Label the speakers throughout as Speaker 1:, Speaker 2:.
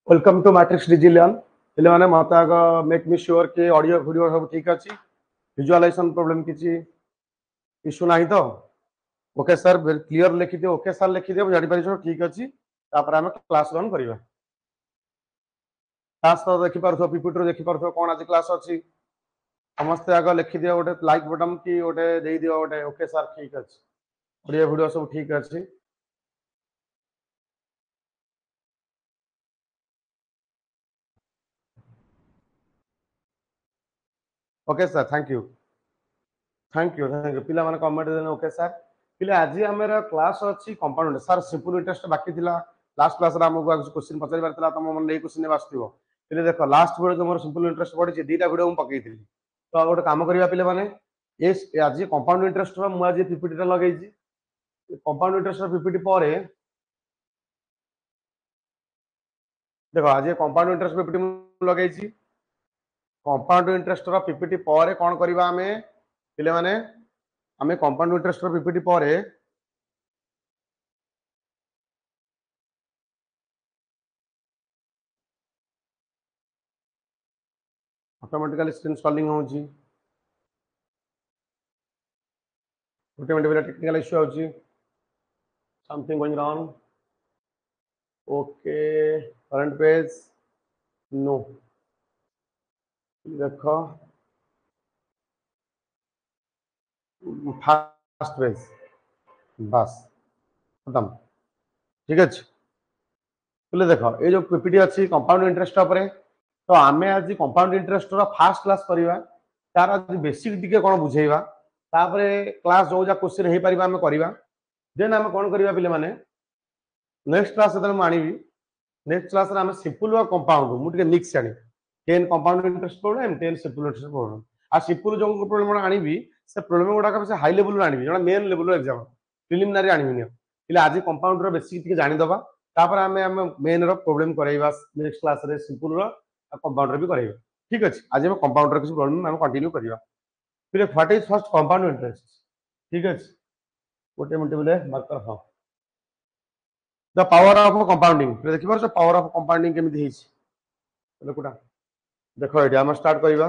Speaker 1: Welcome two matrix डिजिलियन पे मैंने मत आग मेक मी श्योर कि ऑडियो वीडियो सब ठीक अच्छी विजुअलाइजेशन प्रॉब्लम किसी इश्यू ना तो ओके सर क्लियर लिखिदियो ओके सर लिखिदियो जापर ठीक अच्छी आम क्लास रन करवा क्लास तो देखिपुर पीपीटी देखिपुर कौन आज क्लास अच्छी समस्ते आग लिखिदि गोटे लाइक बटन कि गोटे दे दियो गोटे ओके सर ठीक अच्छे ऑडियो वीडियो सब ठीक अच्छी ओके सर थैंक यू पिला माने कमेंट देने ओके सर पिले आज आमर क्लास अच्छी कंपाउंड सर सिंपल इंटरेस्ट बाकी थिला लास्ट क्लास रे हमको क्वेश्चन पचारि बारतला तम मन नै क्वेश्चन आसथिबो पिले देखो last video more simple interest पड़ी दीटा वीडियो हम पकईथि तो गोटे काम करबा पिले माने ए आज कंपाउंड इंटरेस्ट रो मु आज पीपीटी टा लगेई छी कंपाउंड इंटरेस्ट रो पीपीटी परे देखो आज कंपाउंड इंटरेस्ट पीपीटी मु लगेई छी कंपाउंड इंटरेस्ट रो पीपीटी परे कोन करबा हमें पिले माने हमें कंपाउंड इंटरेस्ट रो पीपीटी परे ऑटोमेटिकली स्क्रीन स्क्रॉलिंग होउची ऑटोमेटिकली टेक्निकल इश्यू होउची something going wrong okay current page नो देखो फास्ट पेज बस खत्म ठीक अच्छे बोले देखो ये जो पीपीटी अच्छी कंपाउंड इंटरेस्ट उपरे तो आमे आज कंपाउंड इंटरेस्ट रो फास्ट क्लास करवा तार आज बेसिक टिके कोन बुझेइबा तापरे क्लास जो जा क्वेश्चन हे परिबा हमें करबा देन हमें कोन करबा पिले माने नेक्स्ट क्लास से हम आनिबी नेक्स्ट क्लास रे हमें सिंपल और कंपाउंड मु टिके मिक्स आनी 10 कंपाउंड इंटरेस्ट पढो एंड 10 सिंपल इंटरेस्ट पढो आ सिंपल जो प्रॉब्लम आनिबी से प्रॉब्लम गुडा से हाई लेवल आनिबी जोना मेन लेवल एग्जाम प्रिलिमिनरी आनिबी पिले आज कंपाउंड रो बेसिक टिके जानि दबा तापर हमें मेन रो प्रॉब्लम करैबा नेक्स्ट क्लास रे सिंपल रो कंपाउंड रो भी करैबा ठीक अछि आज हम कंपाउंड रो किछ प्रॉब्लम हम कंटिन्यू करबा फिर what is first compound interest ठीक अछि गोटे मिनिट बोले मार्कर हां द पावर ऑफ कंपाउंडिंग देखि पार पावर ऑफ कंपाउंडिंग केमिति हेछि देखुटा देखो एटा हम स्टार्ट करबा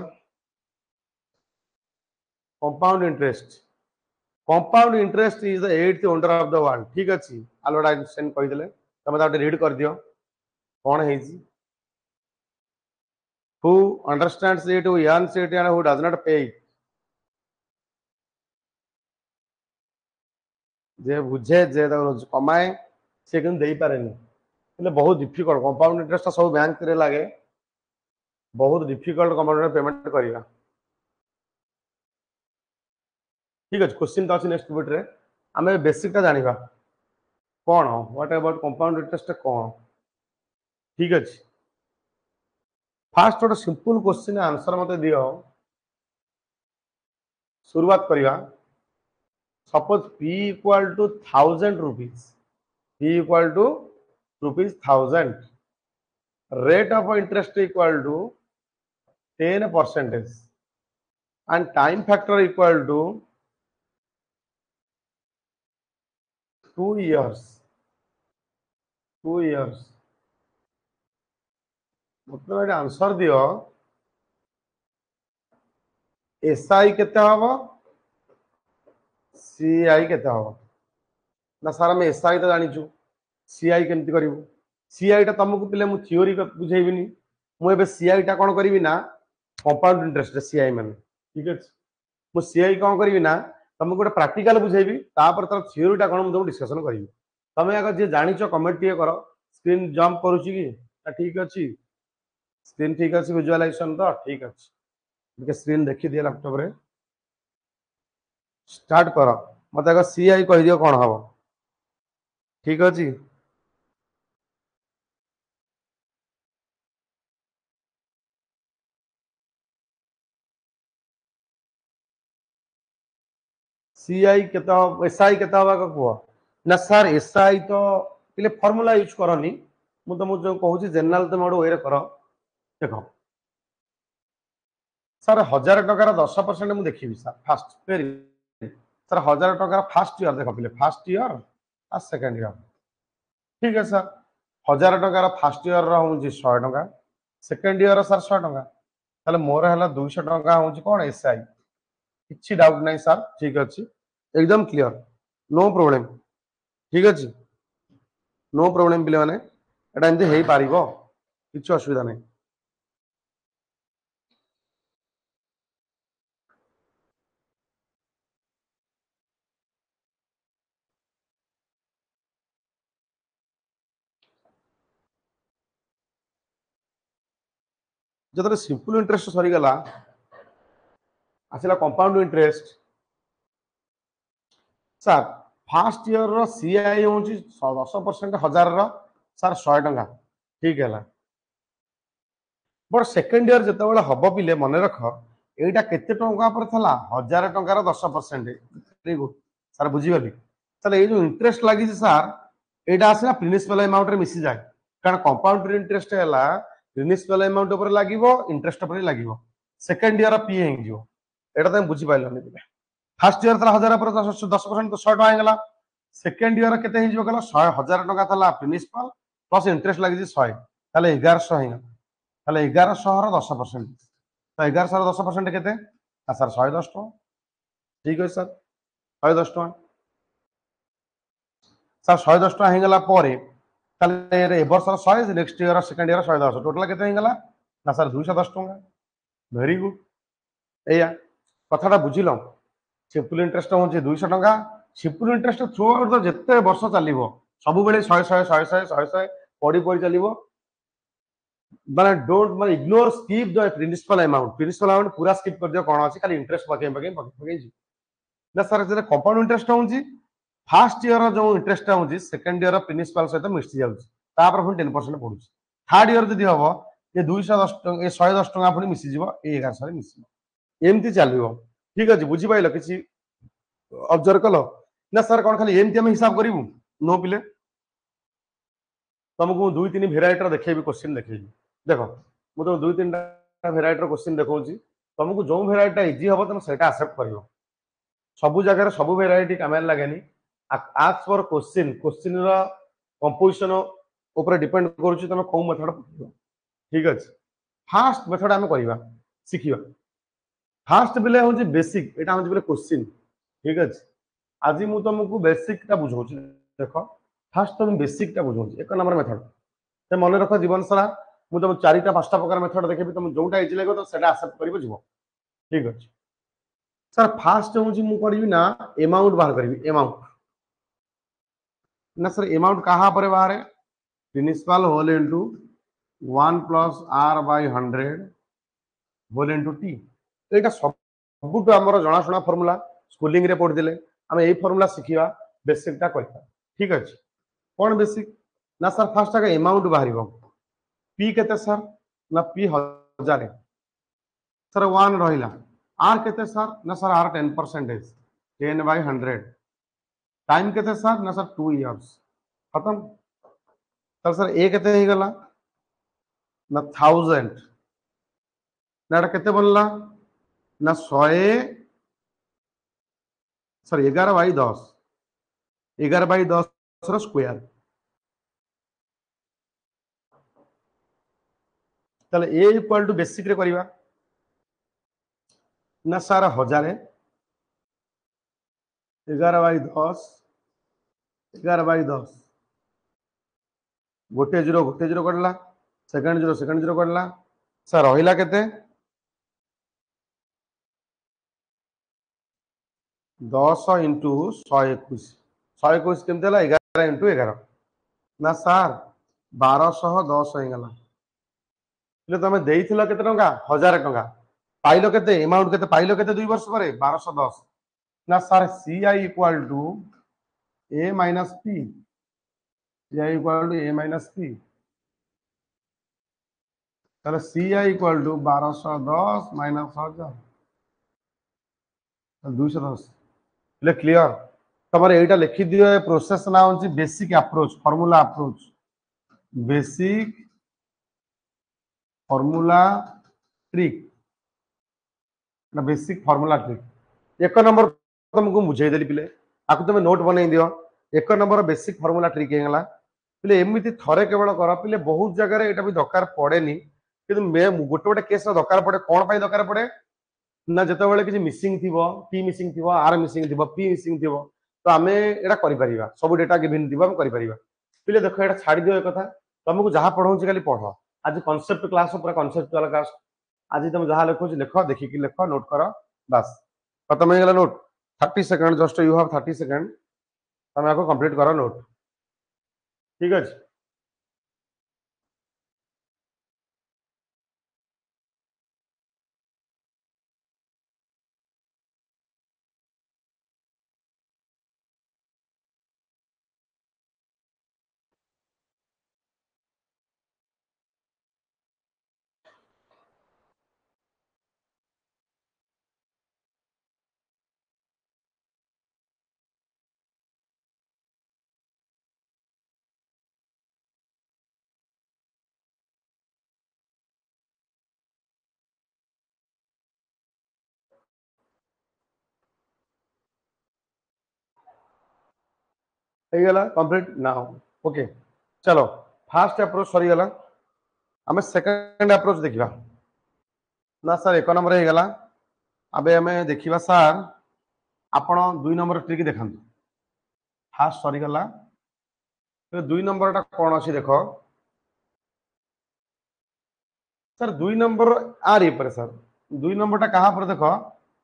Speaker 1: compound interest is the 8th wonder of the world ठीक अछि अल्बर्ट आइंस्टाइन कहि देले तमे ताटे रीड कर दियो कोन हेछि who understands it who earns it and who does not pay it जे बुझे जे कमाए से किन देई पारेनी એટલે बहुत डिफिकल्ट कंपाउंड इंटरेस्ट सब बैंक रे लागे बहुत डिफिकल्ट कंपाउंड पेमेंट करिया ठीक है क्वेश्चन तो अछि नेक्स्ट वीडियो रे हमें बेसिक टा जानिबा कोन व्हाट अबाउट कंपाउंड इंटरेस्ट कोन ठीक है फास्ट गोटे सिंपल क्वेश्चन आंसर मते दियो शुरुआत करिया suppose p equal to 1000 rupees p equal to rupees 1000 rate of interest equal to 10% and time factor equal to 2 years मतलब ये आंसर दियो एसआई केते हबो सीआई केते हबो ना सारा में एसआई तो जानि छु सीआई केमति करिवो सीआई टा तुमको पिले मु थ्योरी बुझेइबिनी मु एबे सीआई टा कोन करिवि ना कंपाउंड इंटरेस्ट सीआई माने ठीक है मु सीआई कोन करिवि ना तुमको गोटे प्रैक्टिकल बुझेइबि तापर तर थ्योरी टा कोन मु डिस्कशन करिवि तमे अगर जे जानि छु कमेंट टिए करो स्क्रीन जंप करूची कि ठीक अछि स्क्रीन ठीक अच्छे विजुअलाइजेशन तो ठीक अच्छे स्क्रीन देखी दिए लैपटॉप रे स्टार्ट कर मत आगे सीआई कह दियो कौन हम ठीक अच्छे सीआई केते एसआई केते हवा कह ना सर एसआई तो पहले फॉर्मूला यूज करनी मु तुमको जो कहूँ जनरल तुम गोटे वे कर देख सर 1000 टकर 10% मुझे देखी सर फास्ट सर 1000 टकर फास्ट इयर देख पे फास्ट इयर आ सेकेंड इयर ठीक है सर 1000 टकर फास्ट इयर हूँ 100 टका सेकेंड इयर सर 100 टका ताले मोर है 200 टका हूँ कौन एसआई किसी डाउट नहीं सर ठीक अच्छे एकदम क्लियर नो प्रोब्लेम ठीक अच्छे नो प्रोब्लेम पे मैंने एटा एमती हो पार किसी असुविधा नहीं जो सिंपल इंटरेस्ट सरीगला आसला compound interest sir first year रो सीआई हूँ 10% 1000 सर 100 टका ठीक है बट सेकेंड इयर जिते हम पिले मन रख यहाँ केते टंका पर था 1000 टंकार 10% वेरी गुड सर बुझीगली ताले ये जो इंटरेस्ट लगी सर यहाँ आसला प्रिंसिपल अमाउंट रे मिसी जाए कारण कंपाउंड इंटरेस्ट है प्रिंसिपल अमाउंट उपर लागिवो इंटरेस्ट उपर लागिवो सेकेंड इयर पी हो एटा तुम बुझी पाइलनि फास्ट इयर 1000 पर 10% तो 100 टका होगला सेकेंड इयर केते हो गला 1000 टका था प्रिंसिपल प्लस इंटरेस्ट लगी 100 ताले 1100 होगला ताले 1100 रो 10% तो 1100 रो 10% केते सर 110 टका ठीक है सर 110 टका सर 110 टका होगला पर ताले ए वर्ष 100 next year second year 110 total केते होगला ना सर 210 टका वेरी गुड एया कथाटा बुझिल सिंपल इंटरेस्ट हूँ 200 टका सिंपल इंटरेस्ट थ्रू आउट तो जिते वर्ष चलो सब बेले 100 पड़ी पड़ी चलो माने डोंट माने ignore skip the principal amount पूरा स्किप कर दियो कौन अच्छी खाली इंटरेस्ट पकई ना सर जो कंपाउंड इंटरेस्ट हूँ फास्ट इयर जो इंटरेस्ट हूँ सेकेंड इयर प्रिंसिपल सहित मिसी जाऊँगी पुणी 10% पड़ू थर्ड इयर जब हम ये 210 110 टका पुणी मिसीज 1100 मिस एमती चलो ठीक अच्छे बुझीपाल कि ऑब्जर्व कल ना सर कौन खाली एमती आम हिसाब करूँ नो पिले तुमको 2-3 भेराइटर देखेबी क्वेश्चन देखेबी देख मुझे तुम 2-3 भेराइटर क्वेश्चन देखा तुमको जो भेराइटा इजी हम तुम से एक्सेप्ट कर सब जगह सब भेराइटी काम लगे आज पर क्वेश्चन क्वेश्चन कंपोजिशन ऊपर डिपेंड करुच्ची तुम कौ मेथड पकड़ ठीक अच्छे फास्ट मेथड आम करवा शिखा फास्ट बेले हूँ बेसिक यहाँ हूँ बोले क्वेश्चन ठीक अच्छे आज मुझे तुमको बेसिकटा बुझाऊँ देख फास्ट तुम बेसिकटा बुझाऊँ 1 नंबर मेथड तो मन रख जीवन सारा मुझे तुम 4टा 5टा प्रकार मेथड देखी तुम जोटा इजी लगे तो एक्सेप्ट कर ठीक अच्छे सर फास्ट हूँ मुझे ना अमाउंट बाहर करी अमाउंट ना सर अमाउंट कहाँ पर बाहर principal whole into 1 + r/100 whole into t यहाँ सब आम जनाशुना फर्मूला स्कूलिंग रे पढ़ी आम यही फर्मूला शिखा बेसिकटा करता ठीक अच्छे कौन बेसिक ना सर फास्ट आगे अमाउंट बाहर पी केते सर ना पी 1000 सर 1 रहा आर केते सर ना सर आर 10% 10/100 टाइम केते सर ना सर 2 इयर्स खत्म तर सर ए केते ही गला ना 1000 ना केते बनला ना 100 सर 11/10 11/10 रो स्क्वायर ताले ए इक्वल टू बेसिक रे करबा ना सर 1000 11/10 11/10 गोटे जीरो कटला सेकेंड जीरो कटला सर रहा केते 10 इंटू 121 121 केमती 11 इंटू 11 ना सर 1210 होगला तुम देइथिलो केते टंका 1000 टंका पाइलो केते अमाउंट केते पाइलो केते 2 वर्ष पर 1210 ना sir C I equal to A minus P, C I equal to A minus P, তাহলে C I equal to 1210 minus 1000 210 એટલે ક્લિયર। તમારે এইটা লিখি দিও એ પ્રોસેસ ના હોଉଛି basic approach formula approach basic formula trick ना बेसिक फॉर्मूला ट्रिक एक नंबर तुमको बुझाई देली पिले आकु तुम नोट बनै दियो एक नंबर बेसिक फॉर्मूला ट्रिक हेगला पिले एमिति थरे केवल कर पिले बहुत जगह रे एटा भी दरकार पड़ेनी किंतु मैं गोटे गोटे केस दरकार पड़े कोन पई दरकार पड़े ना जते बेले किछि मिसिंग थिबो पी मिसिंग थिबो आर मिसिंग थिबो पी मिसिंग थिबो तो आमे एटा करि परिबा सब डेटा गिवन थिबो हम करि परिबा पिले देखो एटा छाडी दियो ए कथा तुमको जहां पढौछि खाली पढो आज कांसेप्ट क्लास पूरा कांसेप्चुअल क्लास आज तुम जहां लिखो लिख देखिकी लिख नोट कर बस खत्म हो गला note 30 second just you have 30 second तुम आपको कंप्लीट करो नोट ठीक है। हो गला कंप्लीट नाउ ओके चलो फास्ट अप्रोच सरी गला हमें सेकंड अप्रोच देखिबा ना सर एक नंबर हो गला अबे हमें देखिबा सर आपण दुई नंबर ट्रिक देखंतु फास्ट सरी गला तो दुई नंबर टा कोन अछि देखो सर दुई नंबर आर ये पर सर दुई नंबर टा कहां पर देखो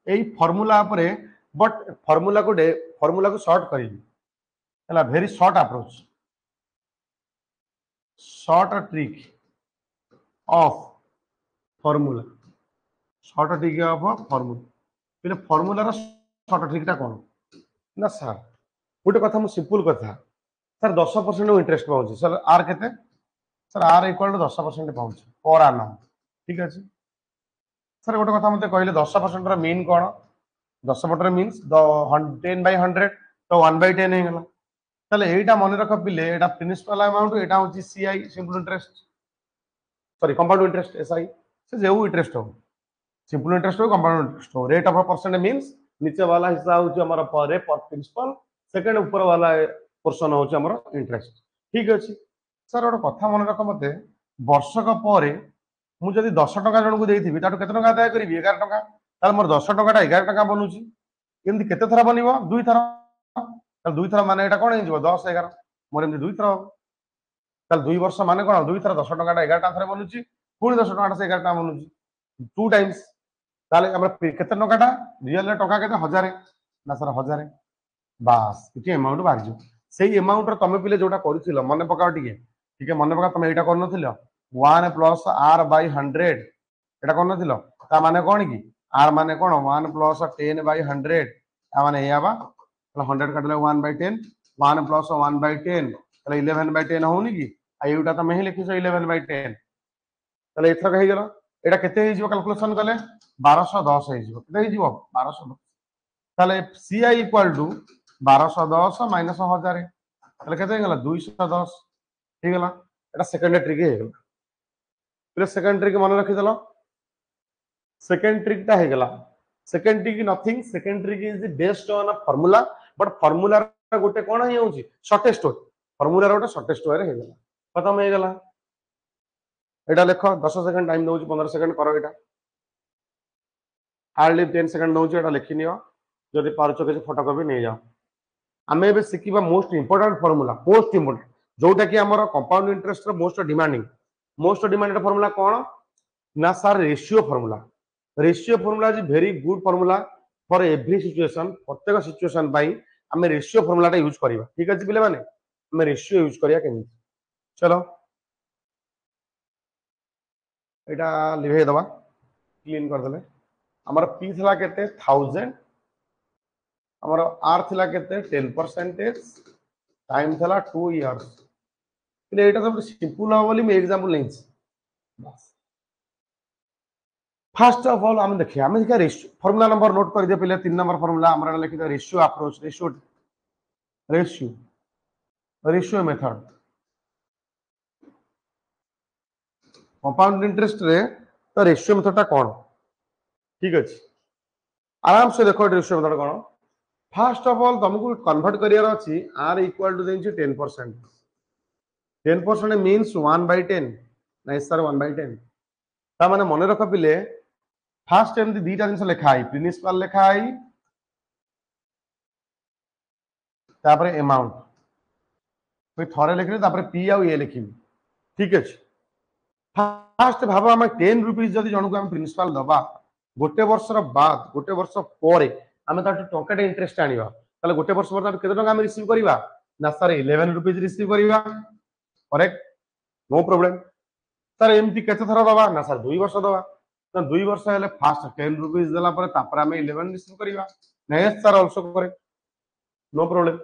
Speaker 1: एई फार्मूला पर बट फार्मूला को शॉर्ट करिबी हला very short approach short trick of formula short trick of formula पहले फार्मूला रो शॉर्ट ट्रिक टा कोन ना सर गोटे कथा मु सिंपल कथा सर 10% इंटरेस्ट पाउछ सर आर केते सर आर इक्वल टू 10% पाउछ पर आनम ठीक अछि सर गोटे कथा मते कहले 10% रो मीन कोन 10% मीन्स 10/100 तो 1/10 हे गला তাহলে এইটা মনে রাখ পিলে এটা প্রিন্সিপাল অ্যামাউন্ট এটা হচ্ছে CI simple interest sorry compound interest SI से যেও ইন্টারেস্ট हो सिंपल इंटरेस्ट हो कंपाउंड इंटरेस्ट हो रेट ऑफ परसेंट मींस नीचे वाला हिस्सा होची हमर पर प्रिंसिपल सेकंड ऊपर वाला पोर्शन होची हमर इंटरेस्ट ठीक अछि सर ओटा कथा मन रख मते वर्षक पर मु जदी 10 टका जन को देइथिबि ताटो केते टका आदाय करबि 11 टका ताल मोर 10 टका 11 टका बनउची एमदी केते थरा बनिबो दुई थरा ताल दुई थरा माने एटा कोन हे जिवो 10 11 मोर एमदी दुई थरा ताल दुई वर्ष माने कोन दुई थरा 10 टका 11 टका थरा बनउची पुनी 10 टका से 11 टका बनउची टू टाइम्स ताले हमर केते टकाटा रियल टका केते 1000 ना सर 1000 बास किछि अमाउंट बाहर सेही अमाउंट रे तमे पिले जोटा करिथिलो मने पकाओ टिके ठीक है मने पका तमे एटा करन थिलो 1 प्लस r बाय 100 एटा करन थिलो ता माने कोन की r माने कोन 1 प्लस 10 बाय 100 ता माने हेबा 100 काटले 1 बाय 10 1 प्लस 1 बाय 10 तले 11 बाय 10 होनी की आ एटा तमे ही लिखिसो 11 बाय 10 तले एथक हे गेलो एटा केते हे जिवो कैलकुलेशन कले 1210 हे जिवो केते हे जिवो 1210 তাহলে সিআই ইকুয়াল টু 1210 মাইনাস 1000 তাহলে কেতে গেল 210 ঠিক গেল এটা সেকেন্ড ট্রিক হয়ে গেল প্লিজ সেকেন্ড ট্রিক মনে রাখি দিলো সেকেন্ড ট্রিকটা হয়ে গেল second trick nothing second trick is based on a formula but formula গোটে কোন হে होची শর্টেস্ট ওয়ে ফর্মুলা গোটে শর্টেস্ট ওয়ে রে হয়ে গেল খতম হয়ে গেল এটা লেখো 10 সেকেন্ড টাইম দউची 15 সেকেন্ড করো এটা हार्डली 10 सेकंड दउची এটা লিখি নিও যদি পারছো কিছু ফটোকপি নিয়ে যাও আমি এবে শিখিবা most important formula most important जोटा कि हमर कंपाउंड इंटरेस्ट रो मोस्ट डिमांडेड फॉर्मूला कोन ना sir ratio formula is very good formula for every situation प्रत्येक सिचुएशन बाई हमें रेशियो फॉर्मूलाटा यूज करिबा ठीक अछि पिले माने हमें रेशियो यूज करिया केनि चलो एटा लिखे दबा क्लीन कर देले हमर पी थला केते 1000 हमर आर थिला केते 10% टाइम थिला 2 इयर्स એટલે এটা তো সিম্পল হবে বলি আমি एग्जांपल নেইছি बस फर्स्ट ऑफ ऑल हम देखिए हम देखिए रेशियो फार्मूला नंबर नोट कर दिया पहले 3 नंबर फार्मूला हमरा लिखि दिया ratio approach ratio ratio method compound interest रे तो रेशियो मेथड टा कोन ठीक अछि आराम से देखो ratio method cone first of all तुमको कन्वर्ट करियर अछि r इक्वल टू देछि 10% 10% मींस 1/10 नहीं सर 1/10 ता माने मने रख पिले फास्ट एमती दीटा जिनस लिखा है प्रिंसिपल लिखा है तापर अमाउंट फिर थरे लिखले तापर पी आ ए लिखिबी ठीक अछि फास्ट भाबो हम 10 रुपीस जदी जनको हम प्रिंसिपल दबा गोटे वर्षर बाद गोटे वर्ष परे हम ताटू टंकाटे इंटरेस्ट आनिबा ताले गोटे वर्ष पर केते टंका हम रिसीव करिबा ना सर 11 रुपीस रिसीव करिबा करेक्ट नो प्रॉब्लम सर एमती केते थरा दबा ना सर 2 वर्ष दबा तो 2 वर्ष हेले फास्ट 10 रुपीस देला पर तापर हम 11 रिसीव करिबा next sir also correct no problem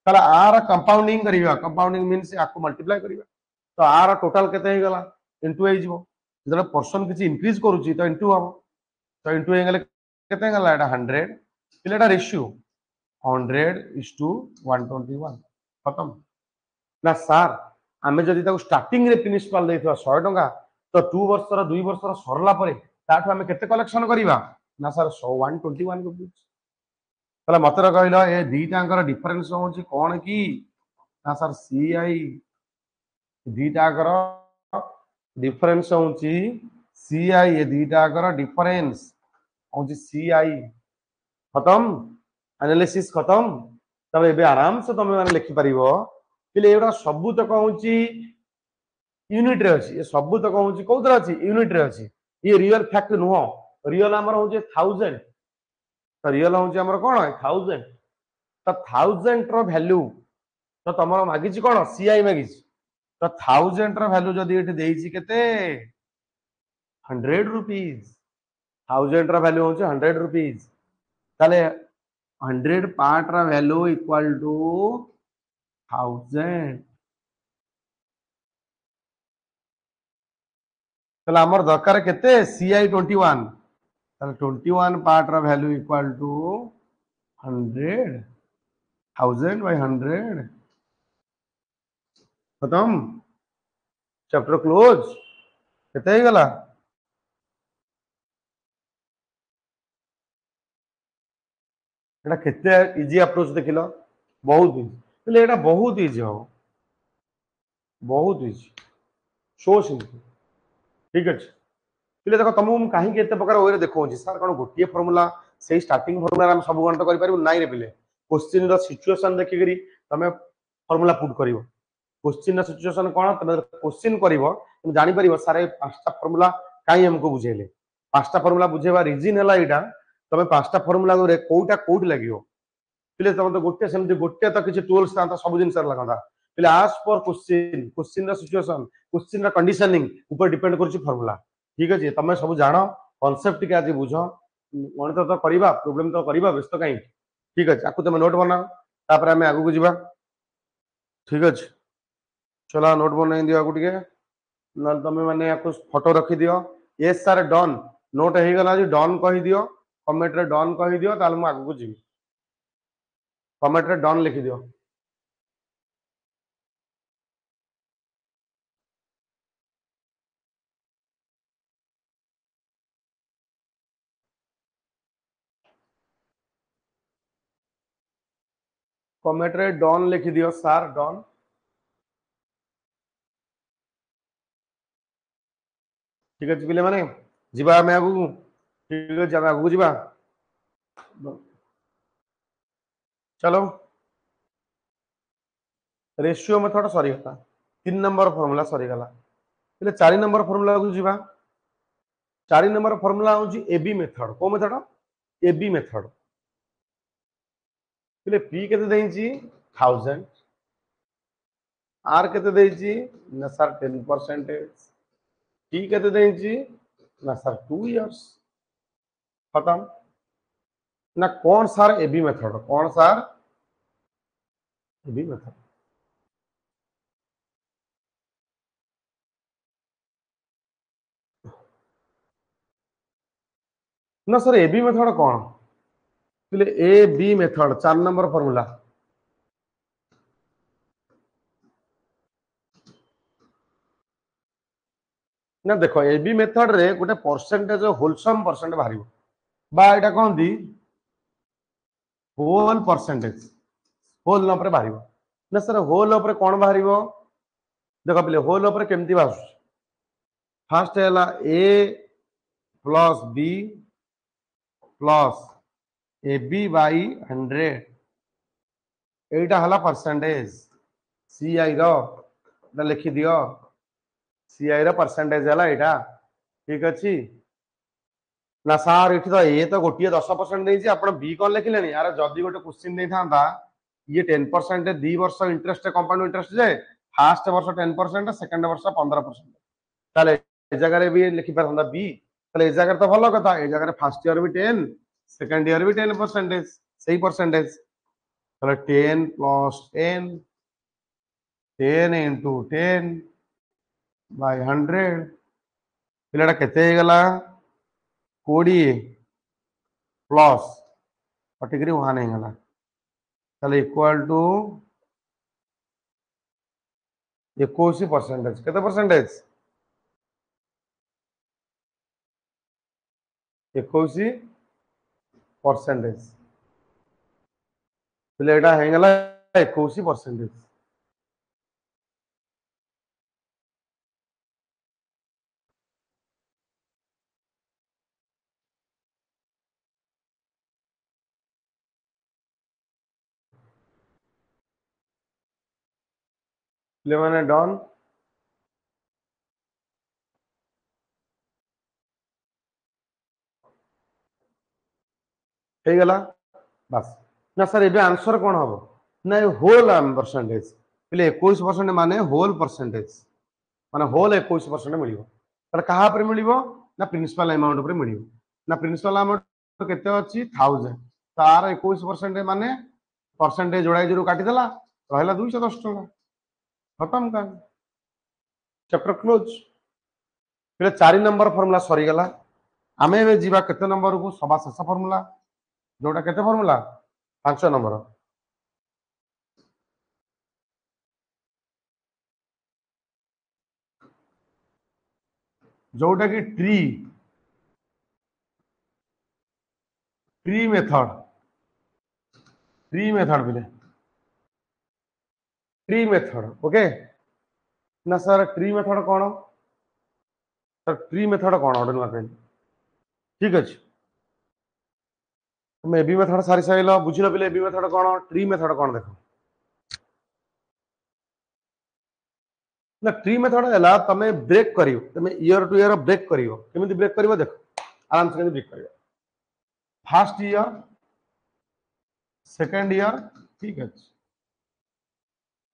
Speaker 1: ताला आर कंपाउंडिंग करिबा कंपाउंडिंग मींस आको मल्टीप्लाई करिबा तो आर टोटल केते हे गला इनटू हे जिवो जदि पर्सन किछि इंक्रीज करूची तो इनटू हबो तो इनटू हे गेले केते गला एटा 100 पिले एटा रेशियो 100:121 खत्म ना सर आमे जदि ताको स्टार्टिंग रे प्रिंसिपल देथिबा 100 टंका तो 2 वर्षर 2 वर्षर सरला परे ताठो आमे केते कलेक्शन करिबा ना सर 121 रुपीस तला मतरा कहलो ए दीटांकर डिफरेंस होची कोन की ना सर सीआई दीटाकर डिफरेंस होची सीआई ए दीटाकर डिफरेंस होची सीआई खत्म एनालिसिस खत्म तब एबे आराम से तमे माने लिखि परिबो कि एडा सबु तक होची यूनिट रे अछि ए सबु तक होची कोदर अछि यूनिट रे अछि ये रियल फैक्ट नुहो रियल हमर होची 1000 तो रियल होची हमर कोन 1000 तो 1000 रो वैल्यू तो तमरो मागिची कोन सीआई मागिची तो 1000 रो वैल्यू जदी एठी देइची केते 100 रुपीस 1000 रो वैल्यू होची 100 रुपीस ताले 100 पार्ट रा वैल्यू इक्वल टू 1000 ताले हमर दरकार केते सीआई 21 ताले 21 पार्ट रा वैल्यू इक्वल टू 100 1000 by 100 खत्म चैप्टर क्लोज केते हे गला एटा केते इजी अप्रोच देखिलो बहुत इजी એટલે एटा बहुत इजी हो बहुत इजी सो सिंपल ठीक अछि એટલે देखो तुम काहे के एते प्रकार ओरे देखौ छी सर कोन गोटिए फार्मूला सेही स्टार्टिंग फार्मूला हम सब गणित करि पारिबो नाइ रे पिले क्वेश्चन रो सिचुएशन देखि करी तमे फार्मूला पुट करिवो क्वेश्चन रो सिचुएशन कोन तमे क्वेश्चन करिवो तुम जानि परिबो सारे पांचटा फार्मूला काई हमको बुझेले पांचटा फार्मूला बुझेबा रीजन हला एटा तमे पांचटा फार्मूला रे कोउटा कोउट लागियो पिले तमे तो गोटे सेमति गोटे तो किछि टूल्स ता सब दिन सर लगंदा पिले आज पर क्वेश्चन रो सिचुएशन क्वेश्चन रो कंडीशनिंग ऊपर डिपेंड करछि फार्मूला ठीक अछि तमे सब जानो कांसेप्ट के आज बुझो गणित तो करिबा प्रॉब्लम तो करिबा व्यस्त काई ठीक अछि आकु तमे नोट बनाओ तापर हमें आगु को जिबा ठीक अछि चला नोट बनाई दियो आकु टिके न तमे माने आकु फोटो रखि दियो यस सर डन नोट हे गला जी डन कहि दियो कमेंट रे डन कहि दियो ताल म आगु को जिबी कमेंट रे डन लिखि दियो कमेंट रे डन लिखि दियो सर डन ठीक अछि पिले माने जिबा हमें आगु ठीक अछि हमें आगु जिबा चलो रेशियो मेथड सरी गला 3 नंबर फार्मूला सरी गला पिले 4 नंबर फार्मूला को जिबा 4 नंबर फार्मूला होची एबी मेथड को मेथड एबी मेथड पिले पी केते देइची 1000 आर केते देइची ना सर 10% टी केते देइची ना सर 2 इयर्स खत्म ना कौन सार एबी मेथड, कौन सार एबी मेथड? ना सर एबी मेथड कौन? A B method 4 number formula. ना देखो एबी मेथड रे गोटे परसेंटेज होलसम परसेंट बाहर बा एटा कहती होल परसेंटेज, होल नंबर बाहर ना सर होल उपर कौन बाहर देख पे होल उपर केमती बाहर फास्ट है A plus B plus A B by 100 एटा हला परसेंटेज सी आई रो लिखि दियो सी आई रो परसेंटेज है एटा ठीक अच्छी ना सार ये तो ए तो गोटे 10% नहीं आप बी कौन लिखिले यार जदि गोटे क्वेश्चन नहीं था ये 10% 2 वर्ष इंटरेस्ट कंपाउंड इंटरेस्ट जाए फास्ट वर्ष 10% सेकंड वर्ष 15% ताले ए जगह भी लिखि पारंदा बी ताले ए जगह तो भलो कथा ए जगह फर्स्ट ईयर भी 10 सेकंड ईयर भी 10% सही परसेंटेज ताले 10 प्लस 10 10 into 10 by 100 पिलाटा केते गला 20 प्लस कटिक 1 होगा ताले इक्वल टू 21% केते परसेंटेज 21% पिलेटा हेगला 21%। पिले माने डन हेगला बस ना सर एबे आंसर कौन हम ना होल परसेंटेज पिले 21% माने होल परसेंटेज माने होल 21% मिलिबो तार कहा पर मिलिबो ना प्रिंसिपल अमाउंट पर मिलिबो ना प्रिंसिपल अमाउंट केते अछि 1000 तार 21% माने परसेंटेज जोड़ाई जरू काटी देला रहला 210 टका खत्म का चैप्टर क्लोज पिले 4 नंबर फार्मूला सरी गला आमे एबे जीवा केते नंबर को सभा शेष फार्मूला जोटा केते फार्मूला 5 नंबर जोटा कि ट्री ट्री मेथड पिले ट्री मेथड ओके ना सर ट्री मेथड कौन सर ट्री मेथड कौन ऑर्डर नुआ कहली ठीक अच्छे तुम एबी मेथड सारी साइल बुझल पिले एबी मेथड कौन ट्री मेथड कौन देख ना ट्री मेथड है तमे ब्रेक करियो तमे ईयर टू ईयर ब्रेक करियो केमिति ब्रेक करियो देख आराम से ब्रेक करियो फर्स्ट ईयर सेकंड ईयर ठीक है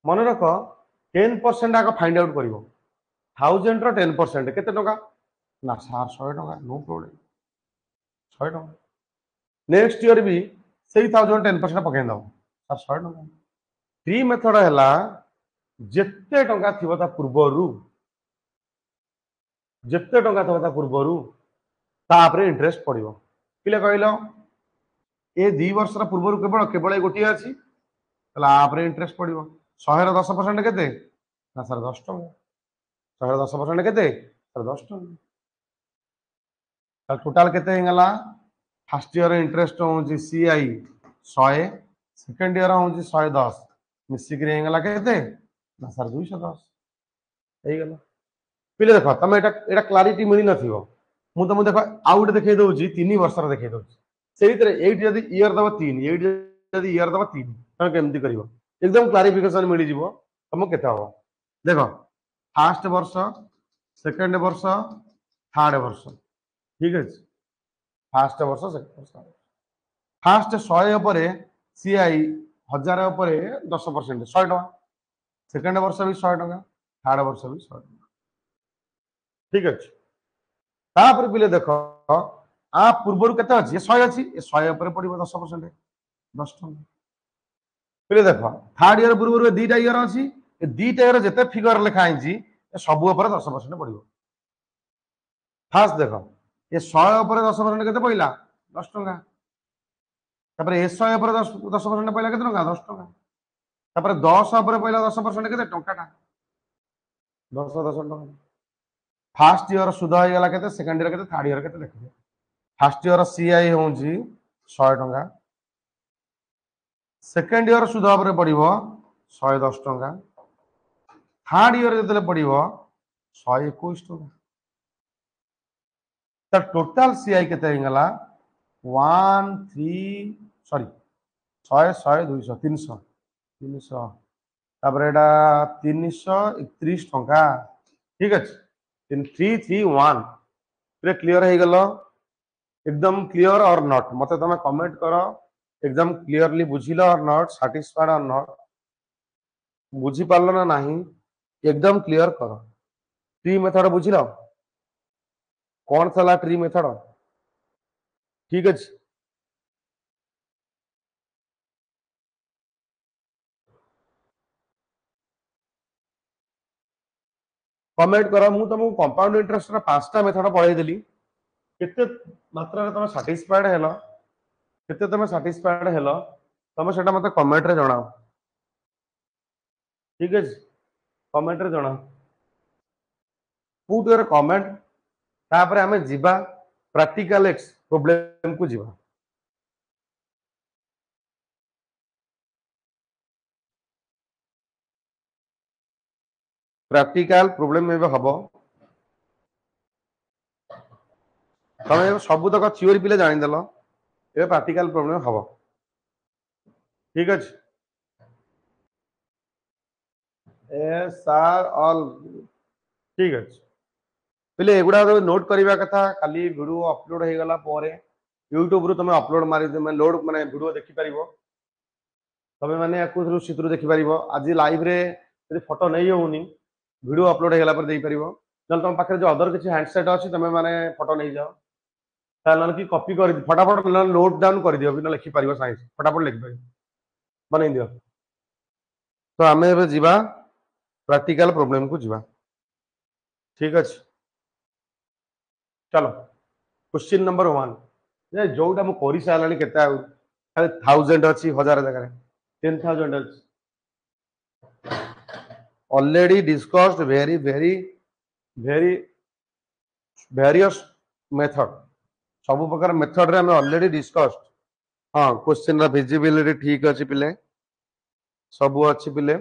Speaker 1: मन रख 10% आग फाइंड आउट करियो 1000 रो 10% केते टका ना सार 100 टका नो प्रॉब्लम 100 टका नेक्स्ट ईयर भी सही 1000 10% पकाई दो सार 100 टका ट्री मेथड है जेते टंका थिबो ता पूर्वरु जेते टंका थिबो ता पूर्वरु तापरे इंटरेस्ट पड़िबो किले कहलो ए 2 वर्ष रा पूर्वरु केवल केवल गोटी अछि तला आपरे इंटरेस्ट पड़िबो 100 रो 10% केते ना सर 10 टंका 100 रो 10% केते सर 10 टंका टोटल केते हेगला फर्स्ट ईयर इंटरेस्ट होची सीआई 100 सेकंड ईयर होची 110 मिसिक रे हेगला केते ना सर 210 हे गला पिले देखो तमे एटा क्लैरिटी मिली नथिबो मु तुम देखो आउट देखे दउची 3 वर्ष रा देखे दउची सेही तरह 8 यदि ईयर दबा 3 8 यदि ईयर दबा 3 तमे केमति करिवो एकदम क्लैरिफिकेशन मिली जीवो तुम केते हो देखो फर्स्ट वर्ष सेकंड वर्ष थर्ड वर्ष ठीक है फर्स्ट वर्ष सेकंड वर्ष फर्स्ट 100 उपरे सीआई 1000 उपरे 10% 100 टका सेकंड वर्ष भी 100 टका थर्ड वर्ष भी 100 टका ठीक अच्छे तापर पिले देख आ पूर्व केते अछि 100 अछि 100 ऊपर पड़िबो 10% 10 टंका पहिले देख थर्ड ईयर पूर्व दीटा ईयर अछि ए दीटा ईयर जते फिगर लिखा आइछि सब ऊपर 10% पड़िबो फास्ट देख ए 100 ऊपर 10% केते पइला 10 टंका तापर ए 100 ऊपर 10% पइला केते टंका 10 टंका तापर 10 ऊपर पइला 10% केते टंकाटा 10 टंका फास्ट ईयर सुध हो गला केते सेकंड ईयर केते थर्ड ईयर केते देखिए फास्ट ईयर सीआई होउची 100 टंका सेकंड ईयर सुध ऊपर पड़िबो 110 टंका थर्ड ईयर जेतले पड़िबो 121 टंका तो टोटल सीआई केते गला 1 3 सॉरी 100 100 200 300 300 तापर एटा 331 टंका ठीक अछि 331 पूरा क्लियर हो गलो एकदम क्लियर और नॉट मते तमे कमेंट करो एकदम क्लियरली बुझिलो और नॉट सैटिस्फाइड और नॉट बुझी पारलो ना नहीं एकदम क्लियर करो ट्री मेथड बुझिलो कौन थला ट्री मेथड ठीक अछि कमेंट करो मु तुमको कंपाउंड इंटरेस्ट रा पांचटा मेथड पढाई देली केते मात्रा रे तुम सैटिस्फाइड हेलो केते तुम सैटिस्फाइड हेलो तुम सेटा मते कमेंट रे जणाओ ठीक अछि कमेंट रे जणाओ पुट योर कमेंट तापर हमें जीवा प्रैक्टिकल एक्स प्रॉब्लम को जीवा प्रैक्टिकल प्रॉब्लम में हबो तमे सब तक थ्योरी पिले जानि देलो ए प्रैक्टिकल प्रॉब्लम हबो ठीक अछि एस आर ऑल ठीक अछि पहले एगुडा नोट करबा कथा खाली वीडियो अपलोड हो गला पारे यूट्यूब रु तुम अपलोड मारी लोड माने वीडियो देखि परिबो तमे माने याकु चित्र देखि परिबो आज लाइव रे यदि फोटो नहीं होउनी वीडियो अपलोड हो गला पर देई परिबो जल तुम पाखे जो अदर किछि हैंडसेट अछि तमे माने फोटो नहीं जाओ तालन की कॉपी कर फटाफट नोट डाउन कर दियो बिना लिखि परिबो साइंस फटाफट लिखि परिबो बनै दियो तो आमे एबे जीवा प्रैक्टिकल प्रॉब्लम को जीवा ठीक अछि चलो क्वेश्चन नंबर 1 जे जोटा मु करि सालानी केते आ खाली 1000 अछि 1000 जगह 10000 अछि already discussed very various method सब प्रकार मेथड रे हमें ऑलरेडी डिस्कस्ड हां क्वेश्चन रा विजिबिलिटी ठीक अछि पिले सब अछि पिले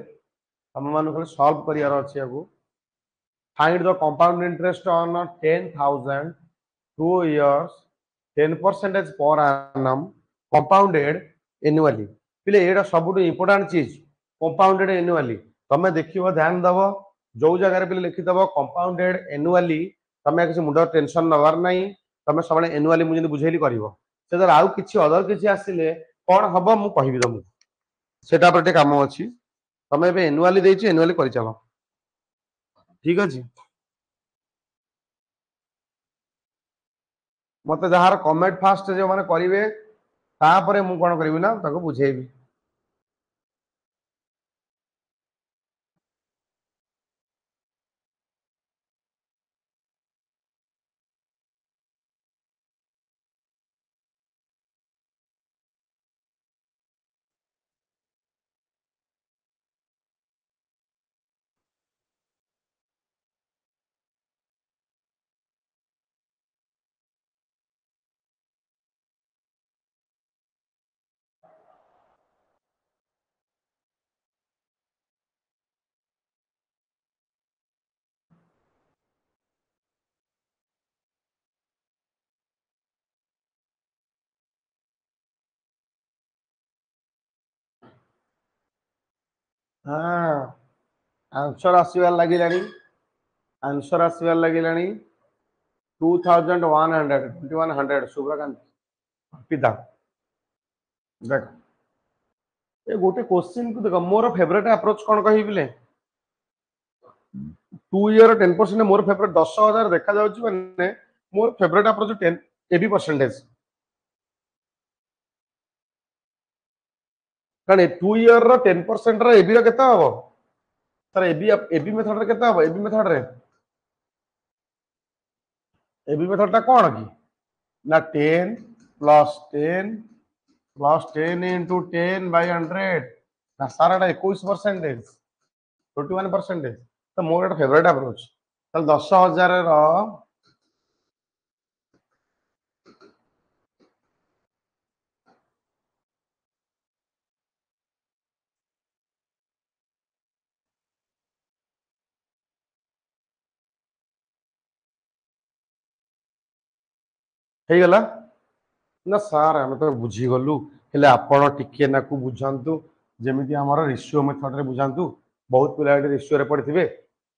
Speaker 1: हम मान खाली सॉल्व करियार अछि आगु find the compound interest on 10000 2 years 10% per annum compounded annually पिले एटा सबुठ इंपोर्टेंट चीज कंपाउंडेड एनुअली तमे देखिबो ध्यान दबो जो जगह पे लिखि दबो कंपाउंडेड एनुअली तमे किसी मुंड टेंशन नवार नाही तमे सबले एनुअली मु जने बुझेली करिवो से जर आउ किछि अदर किछि आसिले कोन हबो मु कहिबि दमु सेटा प्रति काम अछि तमे बे एनुअली देछि एनुअली करि चलो ठीक अछि मते जहार कमेंट फास्ट जे माने करिवे तापरे मु कोन करिवि ना ताको बुझेबी हां आंसर आसीबार लागिलानी आंसर आसीबार लागिलानी 2100 शुभकांत पिता देख ए गोटे क्वेश्चन को देख मोर फेवरेट अप्रोच कोन कहि बिले 2 ईयर 10% मोर फेवरेट 10000 देखा जाउची माने मोर फेवरेट अप्रोच 10 এবি परसेंटेज कारण 2 इयर रो 10% रो এবি रो केते हबो सर এবি मेथड रे केते हबो এবি मेथड टा कोन की ना 10 प्लस 10 प्लस 10 into 10 by 100 ना सारा 21% 21% तो मोर एटा फेवरेट अप्रोच ताल 10,000 रो हेगला ना सार आम तो बुझी गलु हेले आपण टिके नाकु बुझांतु जेमिति हमर रेशियो मेथड रे बुझांतु बहुत पिला एटे रेशियो रे पढ़िथिबे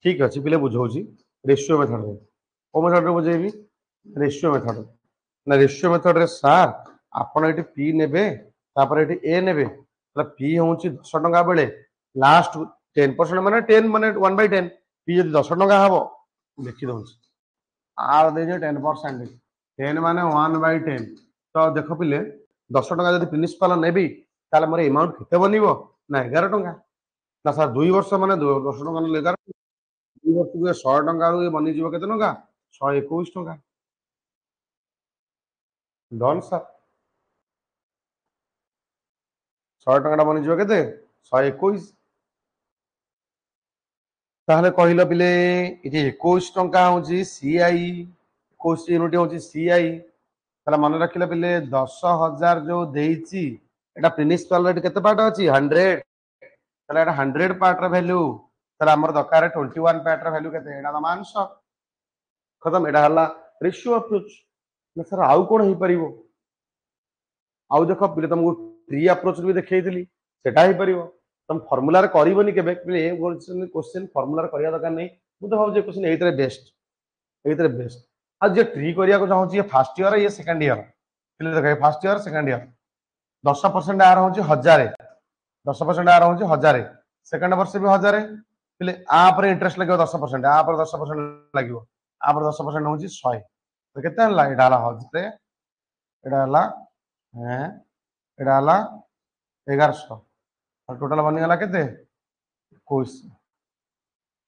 Speaker 1: ठीक अछि पिले बुझौची रेशियो मेथड रे ओ मेथड रे बुझेबी रेशियो मेथड ना रेशियो मेथड रे सार आपण एटी पी नेबे तापर एटी ए नेबे तला पी होउची 10 टका बेले लास्ट 10% माने 10 माने 1/10 पी यदि 10 टका हबो देखि दउची आर दे जे 10% 10 माने 1/10 तो देख पिले 10 टका जदि प्रिंसिपल नेबी ताले मोर अमाउंट केते बनिवो ना 11 टका ना सर 2 वर्ष माने 10 टका ने 11 2 वर्ष को 100 टका रु बनि जीवो केते टका 121 टका डन सर 100 टका बनि जीवो केते 121 ताहले कहिलो पिले इति 21 टका होची सीआई 21 यूनिट होची सीआई ताला मन रखिले पिले 10,000 जो देइची एटा प्रिंसिपल रेट केते पार्ट अछि 100 ताला एटा 100 पार्ट रे वैल्यू ताला हमर दरकार 21 पार्ट रे वैल्यू केते एटा द आंसर खत्म एटा हला रेशियो अप्रोच ना सर आउ कोन हे परिबो आउ देखो पिले तुमको ट्री अप्रोच भी देखैथिली सेटा हे परिबो तुम फार्मूला रे करिवनी केबे पिले ए क्वेश्चन फार्मूला रे करिया दरकार नै मु तो भाव जे क्वेश्चन एइतरे बेस्ट आज जे ट्री करिया को चाहूची ये फर्स्ट ईयर ये सेकंड ईयर पिले देख फर्स्ट ईयर सेकंड ईयर 10% आर होची 1000 10% आर होची 1000 सेकंड वर्ष भी 1000 पिले आ पर इंटरेस्ट लगे 10% आ पर 10% लागिवो आ पर 10% होची 100 तो केते हला एडा हला हजते एडा हला हैं एडा हला 1100 और टोटल बनी गला केते 21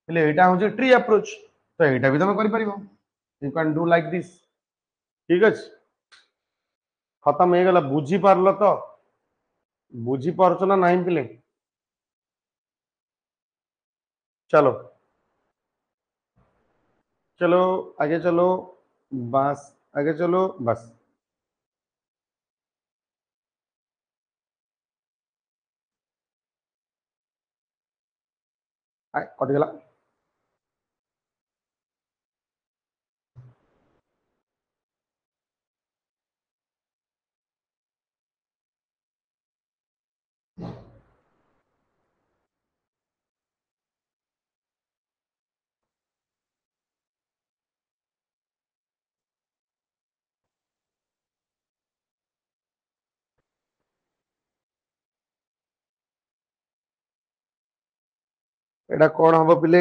Speaker 1: पिले एटा होची ट्री अप्रोच तो एटा भी तुम करि परिबो you can do like this ठीक अछि खत्म हे गला बुझी पारलो तो बुझी पारछो ना नहीं पिले चलो चलो आगे चलो बस आगे चलो बस कट गला एटा कोन हबो पिले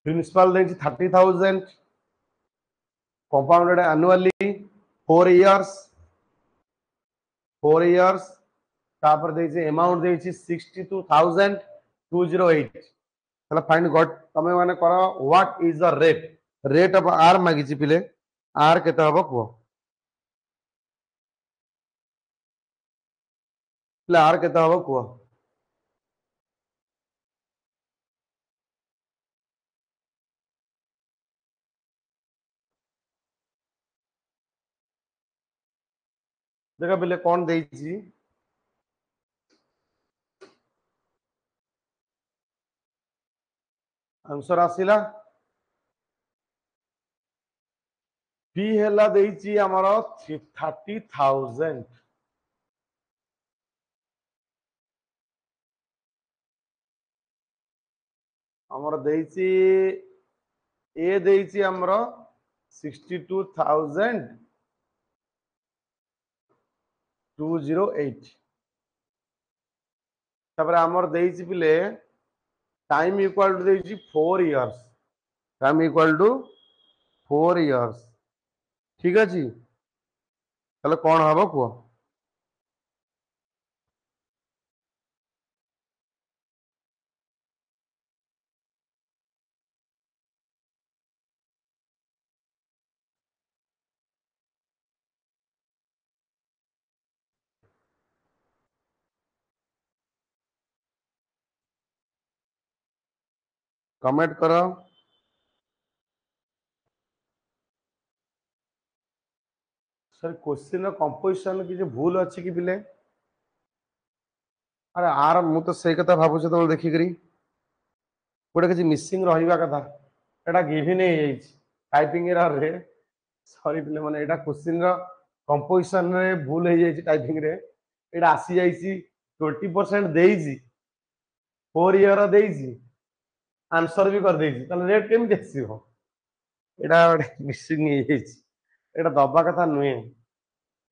Speaker 1: प्रिंसिपल देछि 30,000 compounded annually 4 years 4 years तापर देछि अमाउंट देछि 62,208 तला फाइंड गॉट तमे माने करो what is the rate of R मागिछि पिले आर केते हबो को पिले आर केते हबो को देखा पिले कोन देछि आंसर आसिला पी हेला देछि हमर 30,000 हमर देछि ए देछि हमर 62,000 208 तापर आमर देइछि पिले टाइम इक्वल टू देइछि 4 years time equal to 4 years ठीक अछि ताले कोन हबो को कमेंट करो सर क्वेश्चन कंपोजिशन की भूल अच्छी कि पिले अरे आर मु तो सही कथा भाबुछ तो देखि करी गोटे किसी मिसिंग रहिबा कथा एटा गिवन हे जाइछ टाइपिंग एरर रे सॉरी पिले माने एटा क्वेश्चन रो कंपोजिशन रे भूल हे जाइछ टाइपिंग रे एटा आसी जाइछि 20% देइछि 4 ईयर देइछि आंसर भी कर देइछि तले रेट केमि आसीबो एटा मिसिंग हे जाइछ एटा दबा कथा नुहे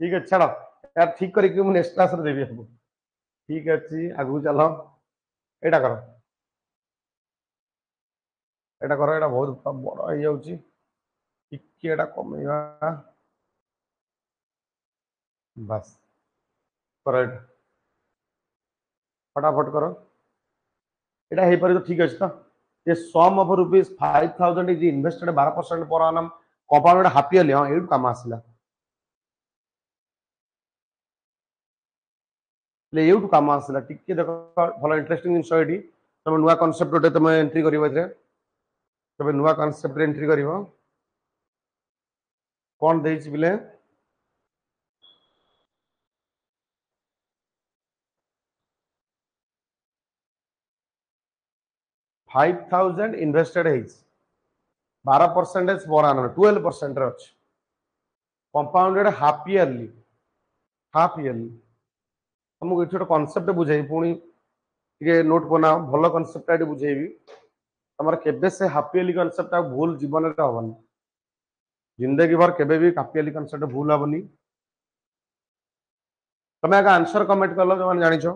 Speaker 1: ठीक है छाड़ यार ठीक करके मु नेक्स्ट क्लास रे देबी आपको ठीक अच्छी आगु चलो एटा करो एटा करो एटा बहुत बड़ हो जाउची टिके एटा कमेगा बस करो एटा फटाफट करो एटा हे पर तो ठीक अछि तो ये सम ऑफ रुपीस 5000 इज इन्वेस्टेड 12% पर annum कंपाउंड हाफ ईयरली हां एडू काम आसिला ले एडू काम आसिला टिके देखो भलो इंटरेस्टिंग जिंस एडी तमे नुवा कांसेप्ट ओटे तमे एंट्री करिवो एथरे तमे नुवा कांसेप्ट रे एंट्री करिवो कोन देइछ बिले 5000 इन्वेस्टेड हेइछ 12% पर annum 12% रे अछि कंपाउंडेड हाफ ईयरली तुमको एठी कॉन्सेप्ट बुझाई पुणी टिके नोट बनाओ भलो कॉन्सेप्ट आडी बुझेबी तमर केबे से हाफ ईयरली कॉन्सेप्ट भूल जीवन रे हबनी जिंदगी भर केबे भी हाफ ईयरली कॉन्सेप्ट भूल हबनी तमे आगे आंसर कमेंट करलो जो जानि छो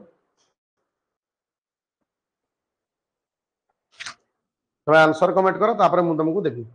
Speaker 1: तमे आंसर कमेंट करो तापर मु तुमको देबी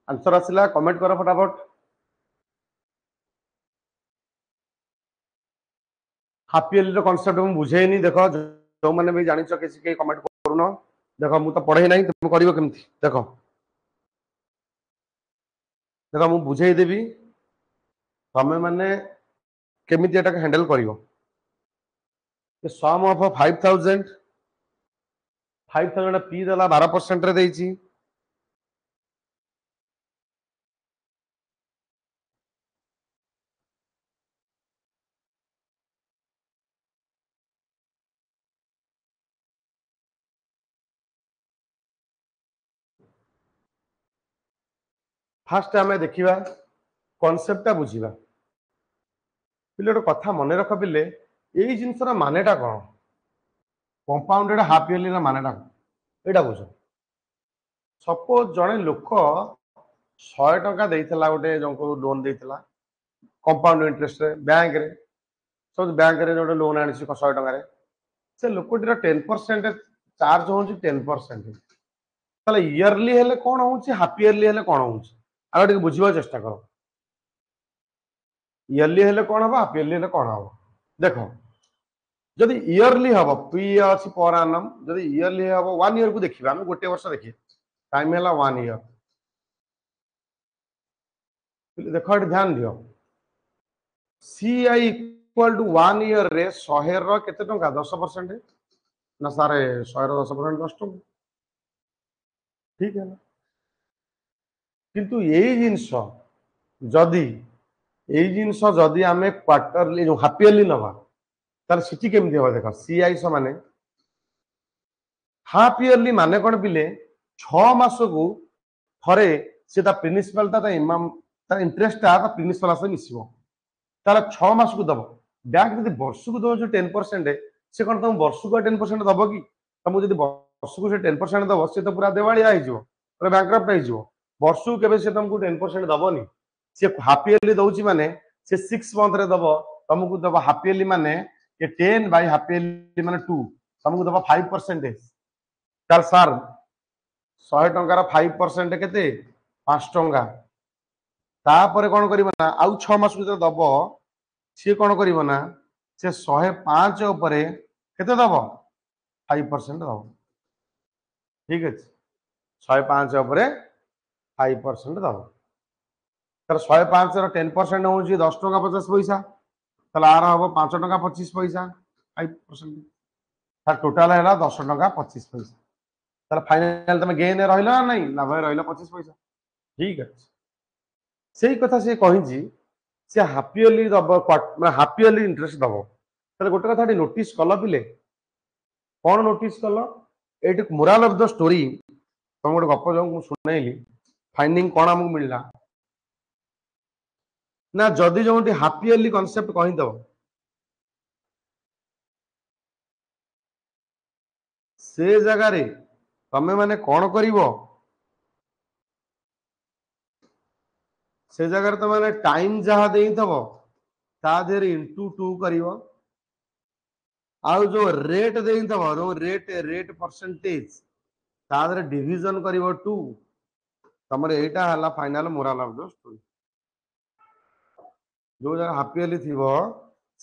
Speaker 1: आंसर आसिला कमेंट करो फटाफट हाफ ईयरली रो कांसेप्ट मु बुझेनी देखो जो माने भी जानि छो किसी के कमेंट करूनो देखो मु तो पढ़े नहीं तुम करिवो केमती देखो देखो मु बुझेई देबी तमे माने केमिति एटा हैंडल करिवो सम ऑफ 5000 पी देला 12% रे देइची फास्ट आमे देखिबा कॉन्सेप्टटा बुझिबा पिले ଗୋଟେ କଥା ମନେ ରଖ ପିଲେ ଏଇ ଜିନିଷର ମାନେଟା କଣ कंपाउंडेड हाफ ईयरली ର ମାନେଟା କଣ ଏଇଟା ବୁଝ सपोज जड़े लोक 100 टका देइथिला गोटे जंको लोन देइथिला कंपाउंड इंटरेस्ट रे बैंक रे सब बैंक रे जो लोन आनी 100 टंका से लोकटीर 10% चार्ज हो 10%। ताले इयरली हेले कौन होउची हाफ इयरली हेले कौन होउची आगे टिके बुझिबा चेष्टा करो। इयरली हेले कौन हबो हाफ इयरली हेले कौन हबो देखो जदि इयरली हबो पी अछि पर एनम जदि इयरली हबो 1 ईयर को देखिबा हम गोटे वर्ष देखि टाइम हैला 1 ईयर देखो एट ध्यान दियो सीआई इक्वल टू 1 ईयर रे 100 रो केते टंका 10% ना सारे 100 रो 10% 10 टंका ठीक है ना किंतु यही जिंस जदि यही जिंस जदि आमे क्वार्टरली जो हाफ इयरली नबा तार सिटी केमि हो देखो सीआई सो माने हाफ इयरली माने कोन पिले 6 मास को थरे से ता प्रिंसिपल ता इमाम ता इंटरेस्ट ता प्रिंसिपल से मिसिबो ताला 6 मास को दबो बैंक जदि वर्ष को दो 10% से कोन तुम वर्ष को 10% दबो कि तुम जदि वर्ष को से 10% दबो से तो पूरा देवालिया हो जिवो पूरा बैंकरप्ट हो जिवो वर्ष को केबे से तुमको 10% दबोनी से हाफ इयरली दउची माने से 6 मंथ रे दबो तुमको दबो हाफ इयरली माने ये 10 बाय हाफ इयरली माने 2 तुमको दबो 5% तार सर 100 टंकार 5% केते 5 टंका तापर कोन करिवो ना आउ 6 मास को दबो सी कोन करिवो ना से 105 ऊपर केते दबो 5% दबो ठीक अछि 105 ऊपर 5% दबो तर 105 रो 10% होउची 10 टंका 50 पैसा तला आर हबो 5 टंका 25 पैसा 5% तार टोटल हैला 10 टंका 25 पैसा तार फाइनल तमे गेन रहिलो ना नहीं लाभ रहिलो 25 पैसा ठीक अछि सेही कथा से कहिजी से हाफ इयरली दबो हाफ इयरली इंटरेस्ट दबो ताले गोटे कथा नोटिस कल पिले कौन नोटिस कल एट मोराल ऑफ द स्टोरी तुम गोटे गप जो शुणाइली फाइंडिंग कौन आमको मिलला ना जदि जो हाफ इयरली कॉन्सेप्ट कहीदब से जगार तमें माने कौन करिवो से जगार तुम माने टाइम जहाँ देइथबो ता देर इंटू 2 करिवो आउ जो रेट देइथबो जो रेट रेट परसेंटेज ता देर डिवीजन करिवो 2 तमरे एटा हला final moral of the story जो जगह हाफ इयरली थिबो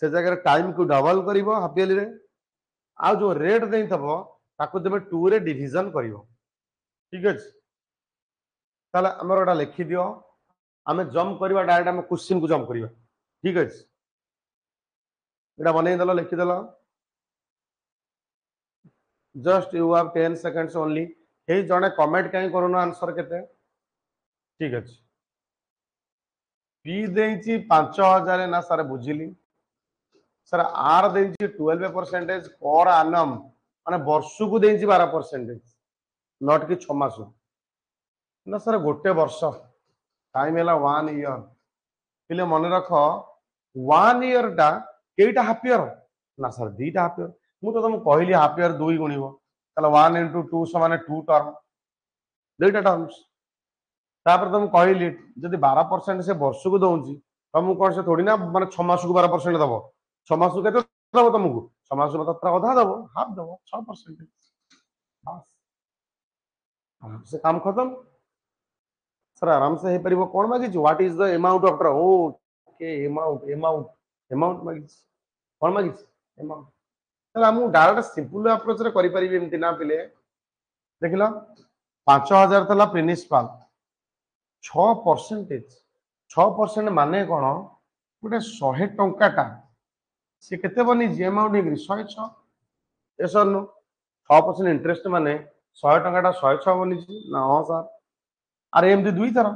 Speaker 1: से जगह टाइम को डबल करिवो हाफ इयरली रे आ जो रेट देइथबो ताको तमे 2 रे डिवीजन करिवो ठीक अछि ताला हमर ओटा लिखि दियो आमे जंप करबा डायरेक्ट हम क्वेश्चन को जंप करबा ठीक अछि एटा बनै दलो लिखि दलो just you have 10 seconds only हे जने कमेंट काई करूनो आंसर केते ठीक अछि पी देइची 5000 ना सर बुझिली सर आर देइची 12% पर एनम माने वर्ष को देइची 12% नॉट कि 6 मास ना सर गोटे वर्ष टाइम हैला 1 ईयर पिले मन रख 1 ईयर टा केटा हाफ ईयर ना सर दीटा हाफ ईयर मु तो तुम कहली हाफ ईयर 2 गुणिबो तले 1 into 2 समान 2 टर्म दुईटा टर्म्स तापर तुम कहली जदि 12% से वर्ष को दउची तुमको कौन से थोड़ी ना माने 6 मास को 12% दबो 6 मास को केते दबो तुमको 6 मास में तो आधा दबो हाफ दबो 6% बस से काम खत्म सर आराम से हे परिबो कोन मागी what is the amount after okay amount amount मागी कोन मागी अमाउंट तला हम डायरेक्ट सिंपल अप्रोच रे करि परिबे एमति ना पिले देखिलो 5000 तला प्रिंसिपल 6% 6% माने कोन गोटे 100 टंका टा से केते बनी जे अमाउंट हेग्री 106 एसर नो 6% इंटरेस्ट माने 100 टंका टा 106 बनी ना हां सर अरे एमती दुई थर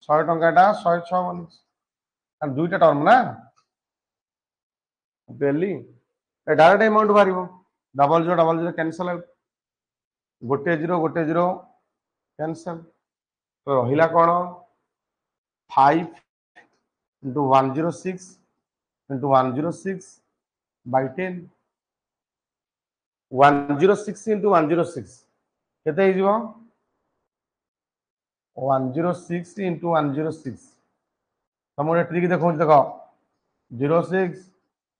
Speaker 1: 100 टंका टा 106 बनी और दुईटा टर्म ना डेली डायरेक्ट अमाउंट बाहर डबल जीरो कैंसल गोटे जीरो कैंसल तो रहिला कौन 5 into 106 into 106 by 10 106 into 106 केते हिजबो 106 into 106 तुम गोटे ट्रिक देखो देखो 06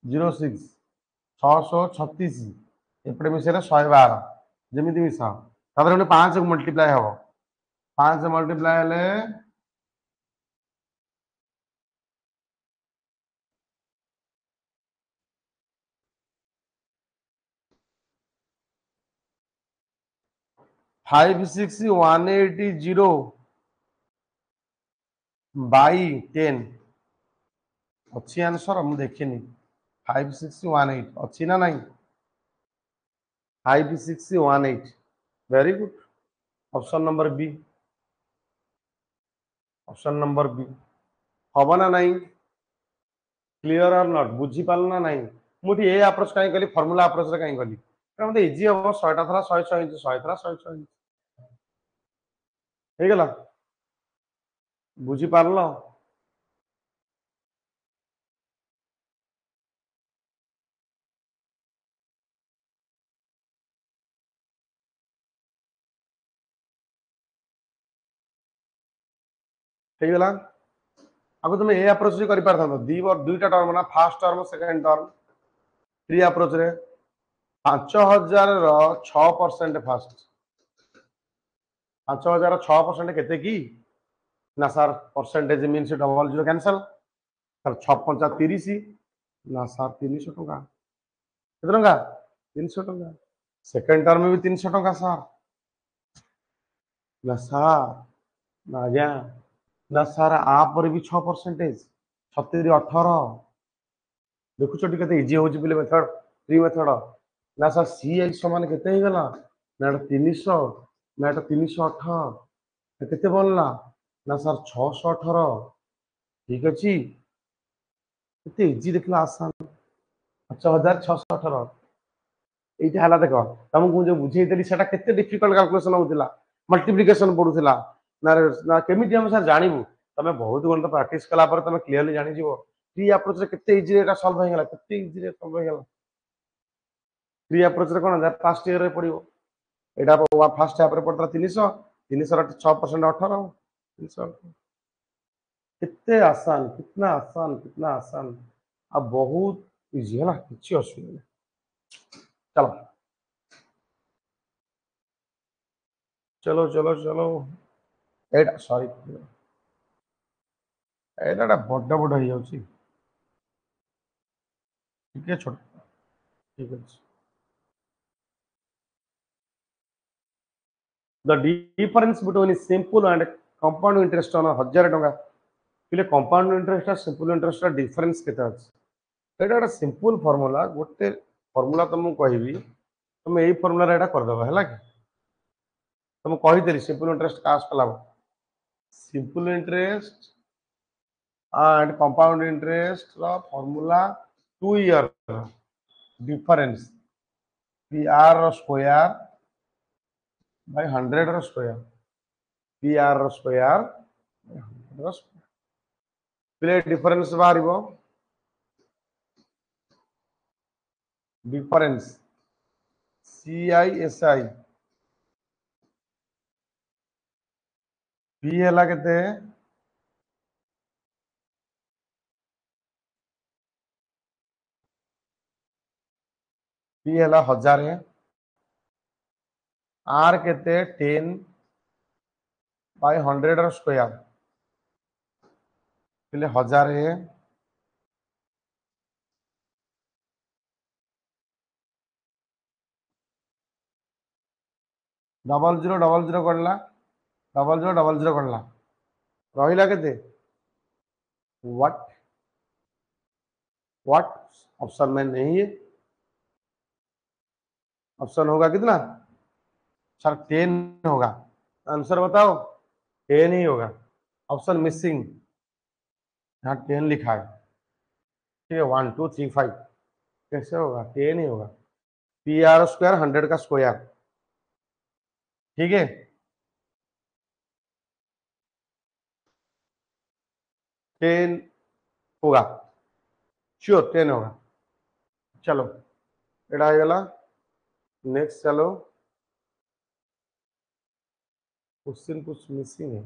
Speaker 1: 06 636 एपटे मिसेले 112 जेमिति मिसा तापर 5 मल्टीप्लाई हबो 5 मल्टीप्लाई हेले 56180 बाई 10 अच्छी आंसर मु देखिनी 5618 अच्छी ना नहीं 5618 very good option number B हम ना नहीं क्लियर और नॉट बुझी पाल ना नहीं मुझे ये अप्रोच कहीं कली फार्मूला अप्रोच रे कहीं कली मतलब इजी हम 100 टा थला 100 इंच 100 थला 100 इंच हे गला बुझी पारलो हे गला आगो तुम ए अप्रोच रे करि पारथां दी और दुईटा टर्म ना first term second term three approach रे 5000 रो 6% फास्ट 5000 6% केते की ना sir percentage means double zero cancel sir 6 30 ना सर 300 टका केते टका 300 टका सेकंड टर्म भी 300 टका सर ना सर ना आज्ञा ना सर आप पर भी 6% 70 18 देखु टी केते इजी होची बोले मेथड फ्री मेथड ना सर सी आई समान केते ही गला ना 300 ना 318 केते बनला ना सर 618 ठीक अछि केते इजी देखला आसान 5618 এইটা ହେଲା ଦେଖ ତମକୁ ମୁଁ ଯୋଉ ବୁଝେଇଦେଲି ସେଟା କେତେ ଡିଫିକଲ୍ଟ କାଲକୁଲେସନ ହଉଥିଲା ମଲ୍ଟିପ୍ଲିକେସନ ପଡୁଥିଲା ନା ନା କେମିତି ଆମେ ସାର୍ ଜାଣିବୁ ତମେ ବହୁତ ଗଣିତ ପ୍ରାକ୍ଟିସ କଲା ପରେ ତମେ କ୍ଲିୟରଲି ଜାଣିଯିବ ଫ୍ରି ଆପ୍ରୋଚ ରେ କେତେ ଇଜିଲି ଏଟା ସଲ୍ଭ ହେଇଗଲା କେତେ ଇଜିଲି ସଲ୍ଭ ହେଇଗଲା ଫ୍ରି ଆପ୍ରୋଚ ରେ କଣ ଯାହା ଫାଷ୍ଟ ଇୟର ରେ ପଡିବ ଏଟା ଫାଷ୍ଟ ହାଫ ରେ ପଡିଥିଲା 300 300 ର 6% 18 300 कितने आसान कितना आसान कितना आसान अब बहुत इजी है ना किसी असुविधा नहीं चलो चलो चलो चलो एटा सॉरी एटा बड़ बड़ हो जाउची ठीक है छोट ठीक है the difference between simple and compound interest on 1000 टका पिले कंपाउंड इंटरेस्ट और सिंपल इंटरेस्ट का डिफरेंस केते अछि एटा एटा सिंपल फार्मूला गोटे फार्मूला तुमको कहबी तुम एई फार्मूला रे एटा कर दबा हैला कि तुम कहि देली सिंपल इंटरेस्ट कास्ट कला simple interest and compound interest formula 2 year difference PR square by 100 square PR square by 100 square play difference बाहरिबो difference CISI P हैला केते P हैला 1000 R केते 10 by 100 square play 1000 double zero करला double zero करला रहिला केते what what option में नहीं है ऑप्शन होगा कितना सर 10 होगा आंसर बताओ 10 ही होगा ऑप्शन मिसिंग यहाँ 10 लिखा है ठीक है 1 2 3 5 कैसे होगा 10 ही होगा PR स्क्वायर 100 का स्क्वायर ठीक है 10 होगा श्योर 10 होगा चलो एटा हो गला नेक्स्ट चलो क्वेश्चन कुछ मिसिंग है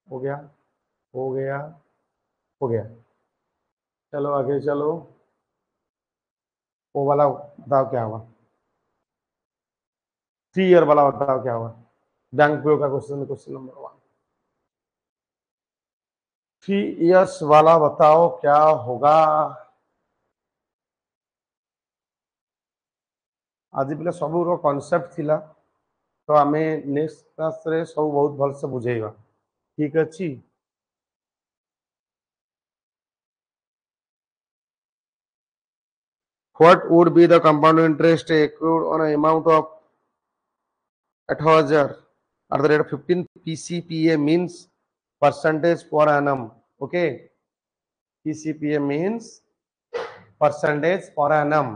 Speaker 1: हो गया हो गया हो गया चलो आगे चलो, वो वाला बताओ क्या हुआ, 3 ईयर वाला बताओ क्या हुआ। बैंक पीओ का क्वेश्चन, क्वेश्चन नंबर 1, 3 इयर्स वाला बताओ क्या होगा। आज पिला सबूर कॉन्सेप्ट थिला, तो आमे नेक्स्ट क्लास रे सब बहुत भल से बुझेइबा, ठीक अछि। What would be the compound interest accrued on an amount of 8,000 at the rate of 15 PCPA means percentage per annum. Okay, PCPA means percentage per annum.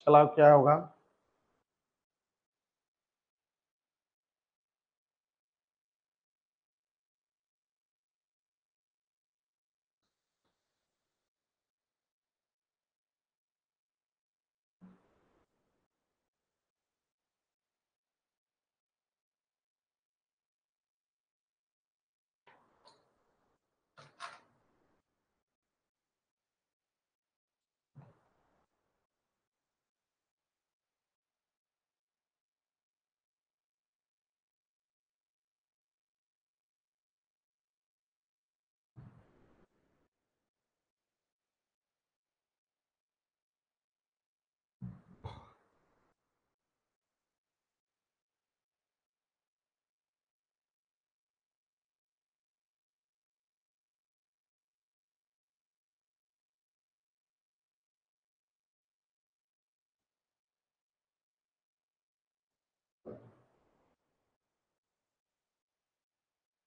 Speaker 1: चलाओ क्या होगा।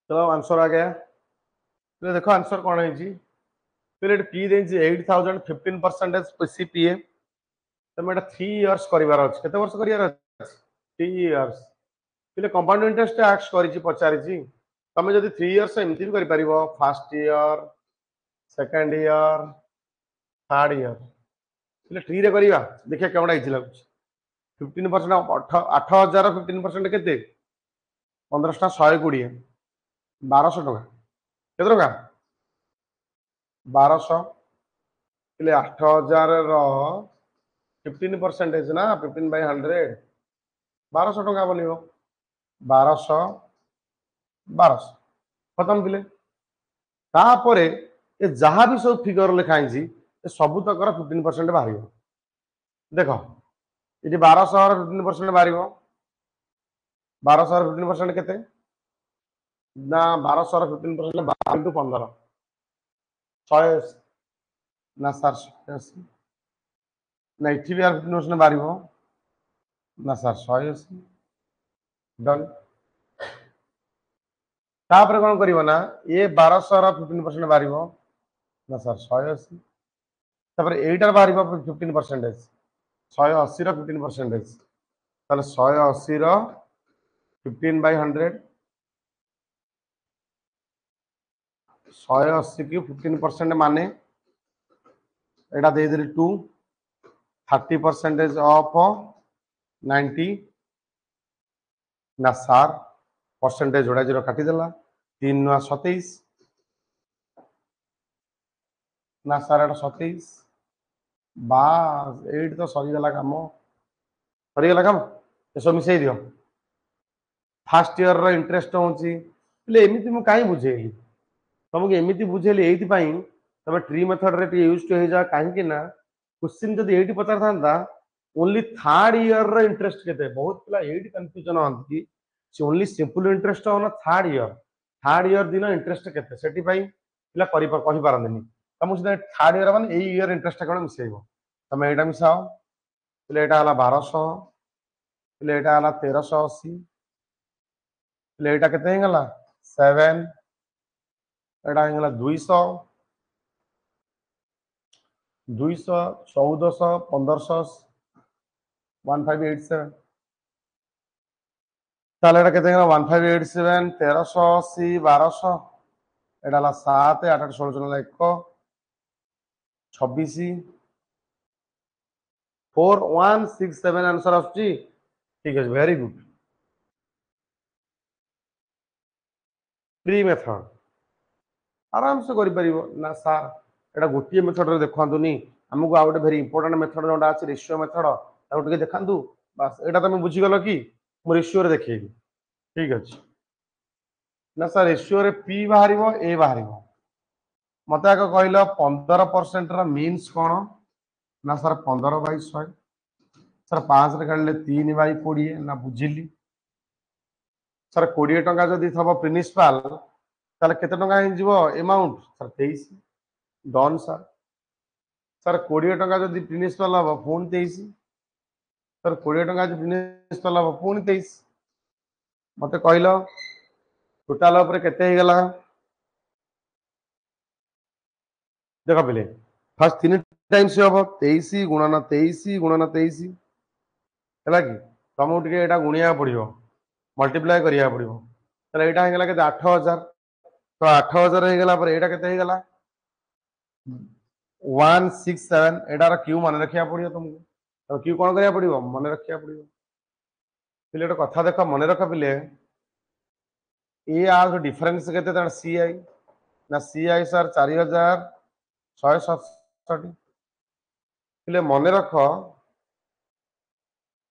Speaker 1: चलो आंसर आ गया। तो देखो आंसर कौन है जी, पीरियड पी देंगे 8,000 15% PCPA, तो मैं 3 इयर्स करिवार अछि, केते वर्ष करिवार अछि 3 इयर्स। पहले कंपाउंड इंटरेस्ट आक्स करिछि पचारिछि, तमे जदि 3 इयर्स एमती भी करि परिबो, first year, second year, third year. पहले 3 रे करिवा, देखिए केवडा इजी लागुछि। 15% 8,000 15% केते 15 टा 120, 1200 टका, केते टका 1200, पहले 8,000 रो 15% ना 15/100, 1200 टका बनिबो, 1200 1200 खत्म पिले। तापर ए जहाँ भी सब फिगर लिखाई ए सबू तक 15% बाहर। देख ये 1200 15% बाहर, 1200 15% केते ना 1200 15% 12 × 15 100 ना सर 180 ना इठी भी 15% बाहर ना सर 180 डन। तापर कौन करिवो ना ये 1200 15% बाहर ना सर 180, तापर एटार बाहर 15%, 180 15%, ताले 180 15/100, 180 की 15% माने एटा दे देली 2, 30% ऑफ 90 ना सार परसेंटेज जोड़ा 0 काटी देला, 3 नुआ 27 ना सार एटा 27, बास एट तो सरी गला काम, सरी गला काम। एसो मिसई दियो, फर्स्ट ईयर रो इंटरेस्ट होची ले एमिति मु काई बुझेली तुमको, एमिति बुझेली एइति पई तमे ट्री मेथड रे यूज टू हे जा, काहे कि ना क्वेश्चन जदी एइति पचार थांता ओनली थर्ड ईयर रो इंटरेस्ट केते, बहुत पिला एइति कंफ्यूजन होंती कि only simple interest on third year दिन इंटरेस्ट केते, सेति पई पिला कहि पारंदिनी। तमु से थर्ड ईयर माने एई ईयर इंटरेस्ट कोन मिसेइबो, तमे एटा मिसाओ, पिले एटा हला 1200, पिले एटा हला 1380, पिले एटा केते हेगला 7, एटा हेगला 200, 200 1400 1500 1587, ताले एटा केते हेगला 1587 1380 1200, एटा हला 7 8 8 16 16 1 26 4167 आंसर आछी, ठीक है वेरी गुड। ट्री मेथड आराम से ना सार एटा गोटे मेथड रे देखंतुनी हमको आ गोटे भेरी इंपोर्टेंट मेथड जोटा अछि रेशियो मेथड ताको टिके देखंतु बस एटा तुम बुझी गलो कि मु रेशियो रे देखैबी ठीक अछि ना सर रेशियो रे पी बाहरिबो ए बाहरिबो मते आक कहलो 15% रा मीन्स कोन ना सर 15/100 सर 5 रे काढले 3/20 ना बुझिली सर 20 टंका जदी थबो प्रिंसिपल ताले केते टंका हि जीवो amount sir 23 done sir sir 20 टंका जदी प्रिंसिपल हबो पुन 23 सर 20 टंका जदी प्रिंसिपल हबो पुन 23 मते कहलो टोटल ऊपर केते हे गेला देख पिले फर्स्ट 3 टाइम्स हबो 23 गुणन 23 गुणन 23 हैला कि तुमको टिके एटा गुणिया पड़िबो मल्टीप्लाई करिया पड़िबो तले एटा हे गेला केते 8000 तो 8000 हे गेला पर एटा केते हे गेला 167 एटार क्यू मन रखिया पड़िबो तुमको तो क्यू कोन करिया पड़िबो मन रखिया पड़िबो पिले एटा कथा देख मन रख पिले ए आर डिफरेंस केते त सीआई ना सीआई सर 4167 पिले मन रख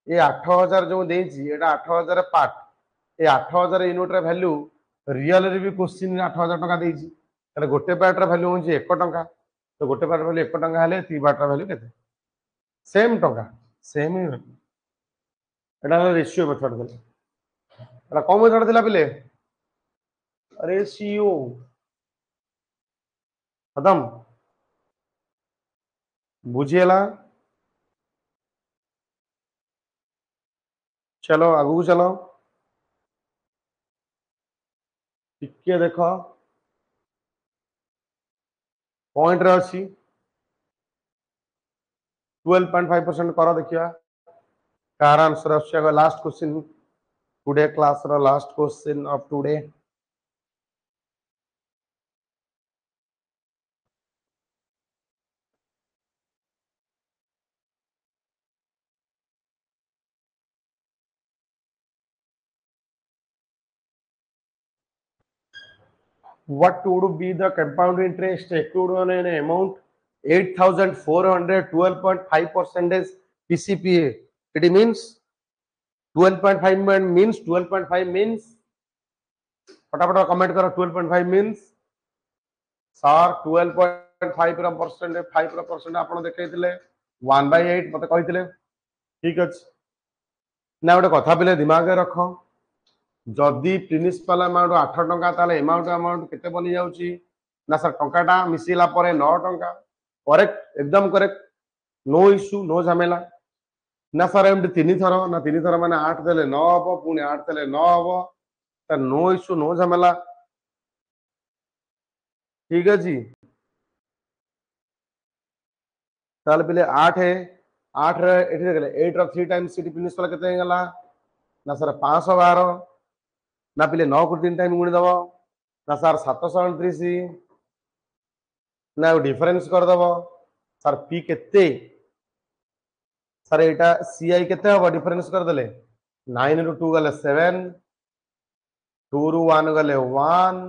Speaker 1: ये 8000 जो देछि एटा 8000 पार्ट ए 8000 यूनिट रे वैल्यू रियल रे भी क्वेश्चन 8000 टका देछि तले गोटे पार्ट रे वैल्यू होछि 1 टका तो गोटे पार्ट वैल्यू 1 टका हेले ती पार्ट रे वैल्यू केते सेम टका सेम ही एटा रेशियो मेथड देला एटा कोन मेथड देला पिले रेशियो खत्म बुझिएला चलो आगु चलो टिके देखो पॉइंट रे अछि 12.5% करो देखिया कार आंसर अछि लास्ट क्वेश्चन टुडे क्लास रो last question of today what would be the compound interest accrued on an amount 8412.5% PCPA? It means 12.5 means 12.5 means फटाफट कमेंट करो 12.5 means सर 12.5% 5% आपण देखैतिले 1/8 मते कहितिले ठीक अछि ना गोटे कथा पिले दिमाग रे रखो जदि प्रिंसिपल अमाउंट 8 टंका ताले अमाउंट केते बनि जाउची ना सर टंकाटा मिसिला परे 9 टंका करेक्ट एकदम करेक्ट नो इश्यू नो झमेला ना सर एमटी 3 थरो ना 3 थरो माने 8 देले 9 हबो पुनी 8 देले 9 हबो त नो इश्यू नो झमेला ठीक अछि ताले पिले 8 है 8 रे एठी देखले 8 रो 3 टाइम्स सिटी प्रिंसिपल केते हे गला ना सर 512 ना पिले 9 को 3 टाइम गुणी दबो ना सर 729 ना डिफरेंस कर दबो सर पी केते सर एटा सीआई केते हबो डिफरेंस कर देले 9 रु 2 गले 7 2 रु 1 गले 1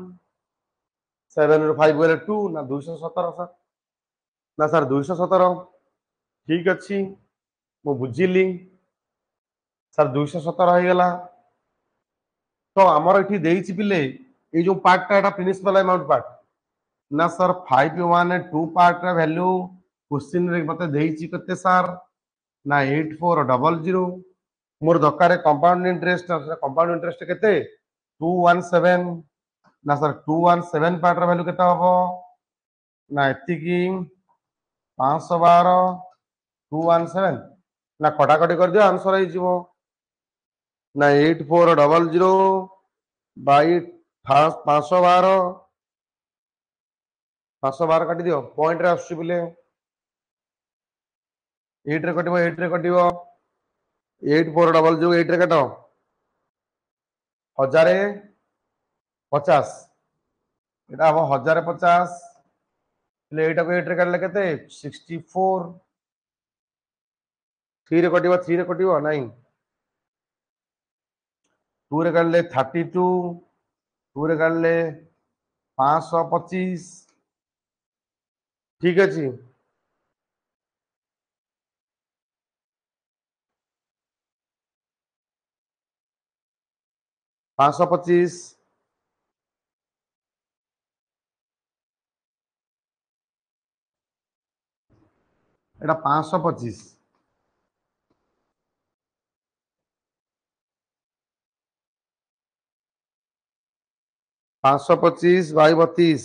Speaker 1: 7 रु 5 गले 2 ना 217 सर ना सर 217 ठीक अछि मु बुझिली सर 217 हो गला तो हमर एठी देइछि पिले ए जो पार्ट टा प्रिंसिपल अमाउंट पार्ट ना सर 512 पार्ट रा वैल्यू क्वेश्चन रे मते देइछि कते सर ना 8400 मोर दरकार कंपाउंड इंटरेस्ट केते 217 ना सर 217 पार्ट रा वैल्यू केते हबो ना एति की 512 217 ना कटाकटी कर दियो आंसर हो जिवो ना 8400 बाई 512 512 काटी दियो पॉइंट रे आसु बिले 8 रे कटिबो 8 रे कटिबो 8400 8 रे काटो 1050 एटा हम 1050 ले एटा को 8 रे काटले केते 64 3 रे कटिबो 9 2 रे काटले 32 2 रे काटले 525 ठीक अच्छे 525 एटा 525 525 बाई 32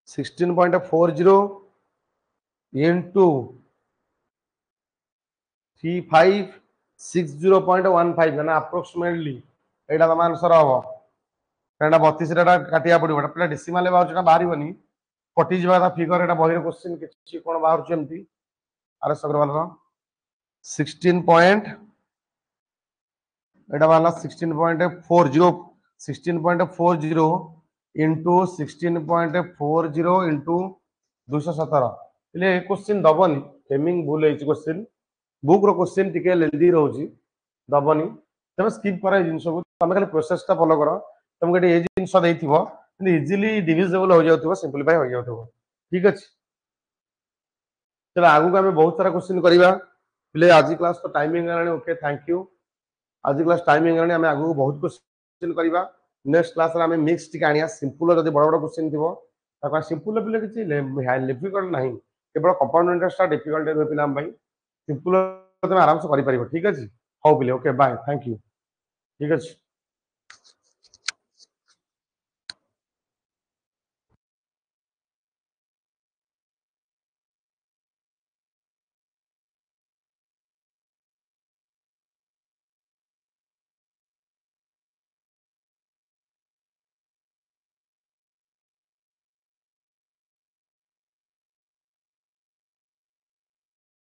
Speaker 1: 16.40 into 3560.15 ମାନେ approximately ଏଇଟା ତମ ଆନ୍ସର ହବ କାରଣ 32 ଟା କାଟିया पड़िबो एटा पिला डेसिमल बाहर जेटा बाहरिबनी कटि जबा ता फिगर एटा बहिर क्वेश्चन किछि कोन बाहर चेमती आरएस अग्रवाल रो 16 पॉइंट एटा वाला 16.40 16.40 into 16.40 into 217 એટલે એ ક્વેશ્ચન દબની ફેમિંગ ભૂલ ହେଇଛି ક્વેશ્ચન बुक रो क्वेश्चन टिके लेंदी रहउची दबनी तमे स्किप करा जिंसो तमे खाली प्रोसेस टा फॉलो करो तमके ए जिंस देइथिबो इजीली डिविजिबल हो जाउथिबो सिंपलीफाई हो जाउथिबो ठीक अछि चलो आगु को हमें बहुत सारा क्वेश्चन करिबा प्ले आज क्लास तो टाइमिंग आनी ओके थैंक यू आज क्लास टाइमिंग आनी हमें आगु बहुत क्वेश्चन करिबा नेक्स्ट क्लास रे हमें मिक्स टिके आनिया सिंपल जदी बड़ बड़ क्वेश्चन थिबो ताका सिंपल पिले किछि डिफिकल्ट नाही केवल कंपाउंड इंटरेस्ट डिफिकल्ट है पिला हम भाई सिंपल तुम आराम से कर ठीक है हाउ पिले ओके बाय थैंक यू ठीक है।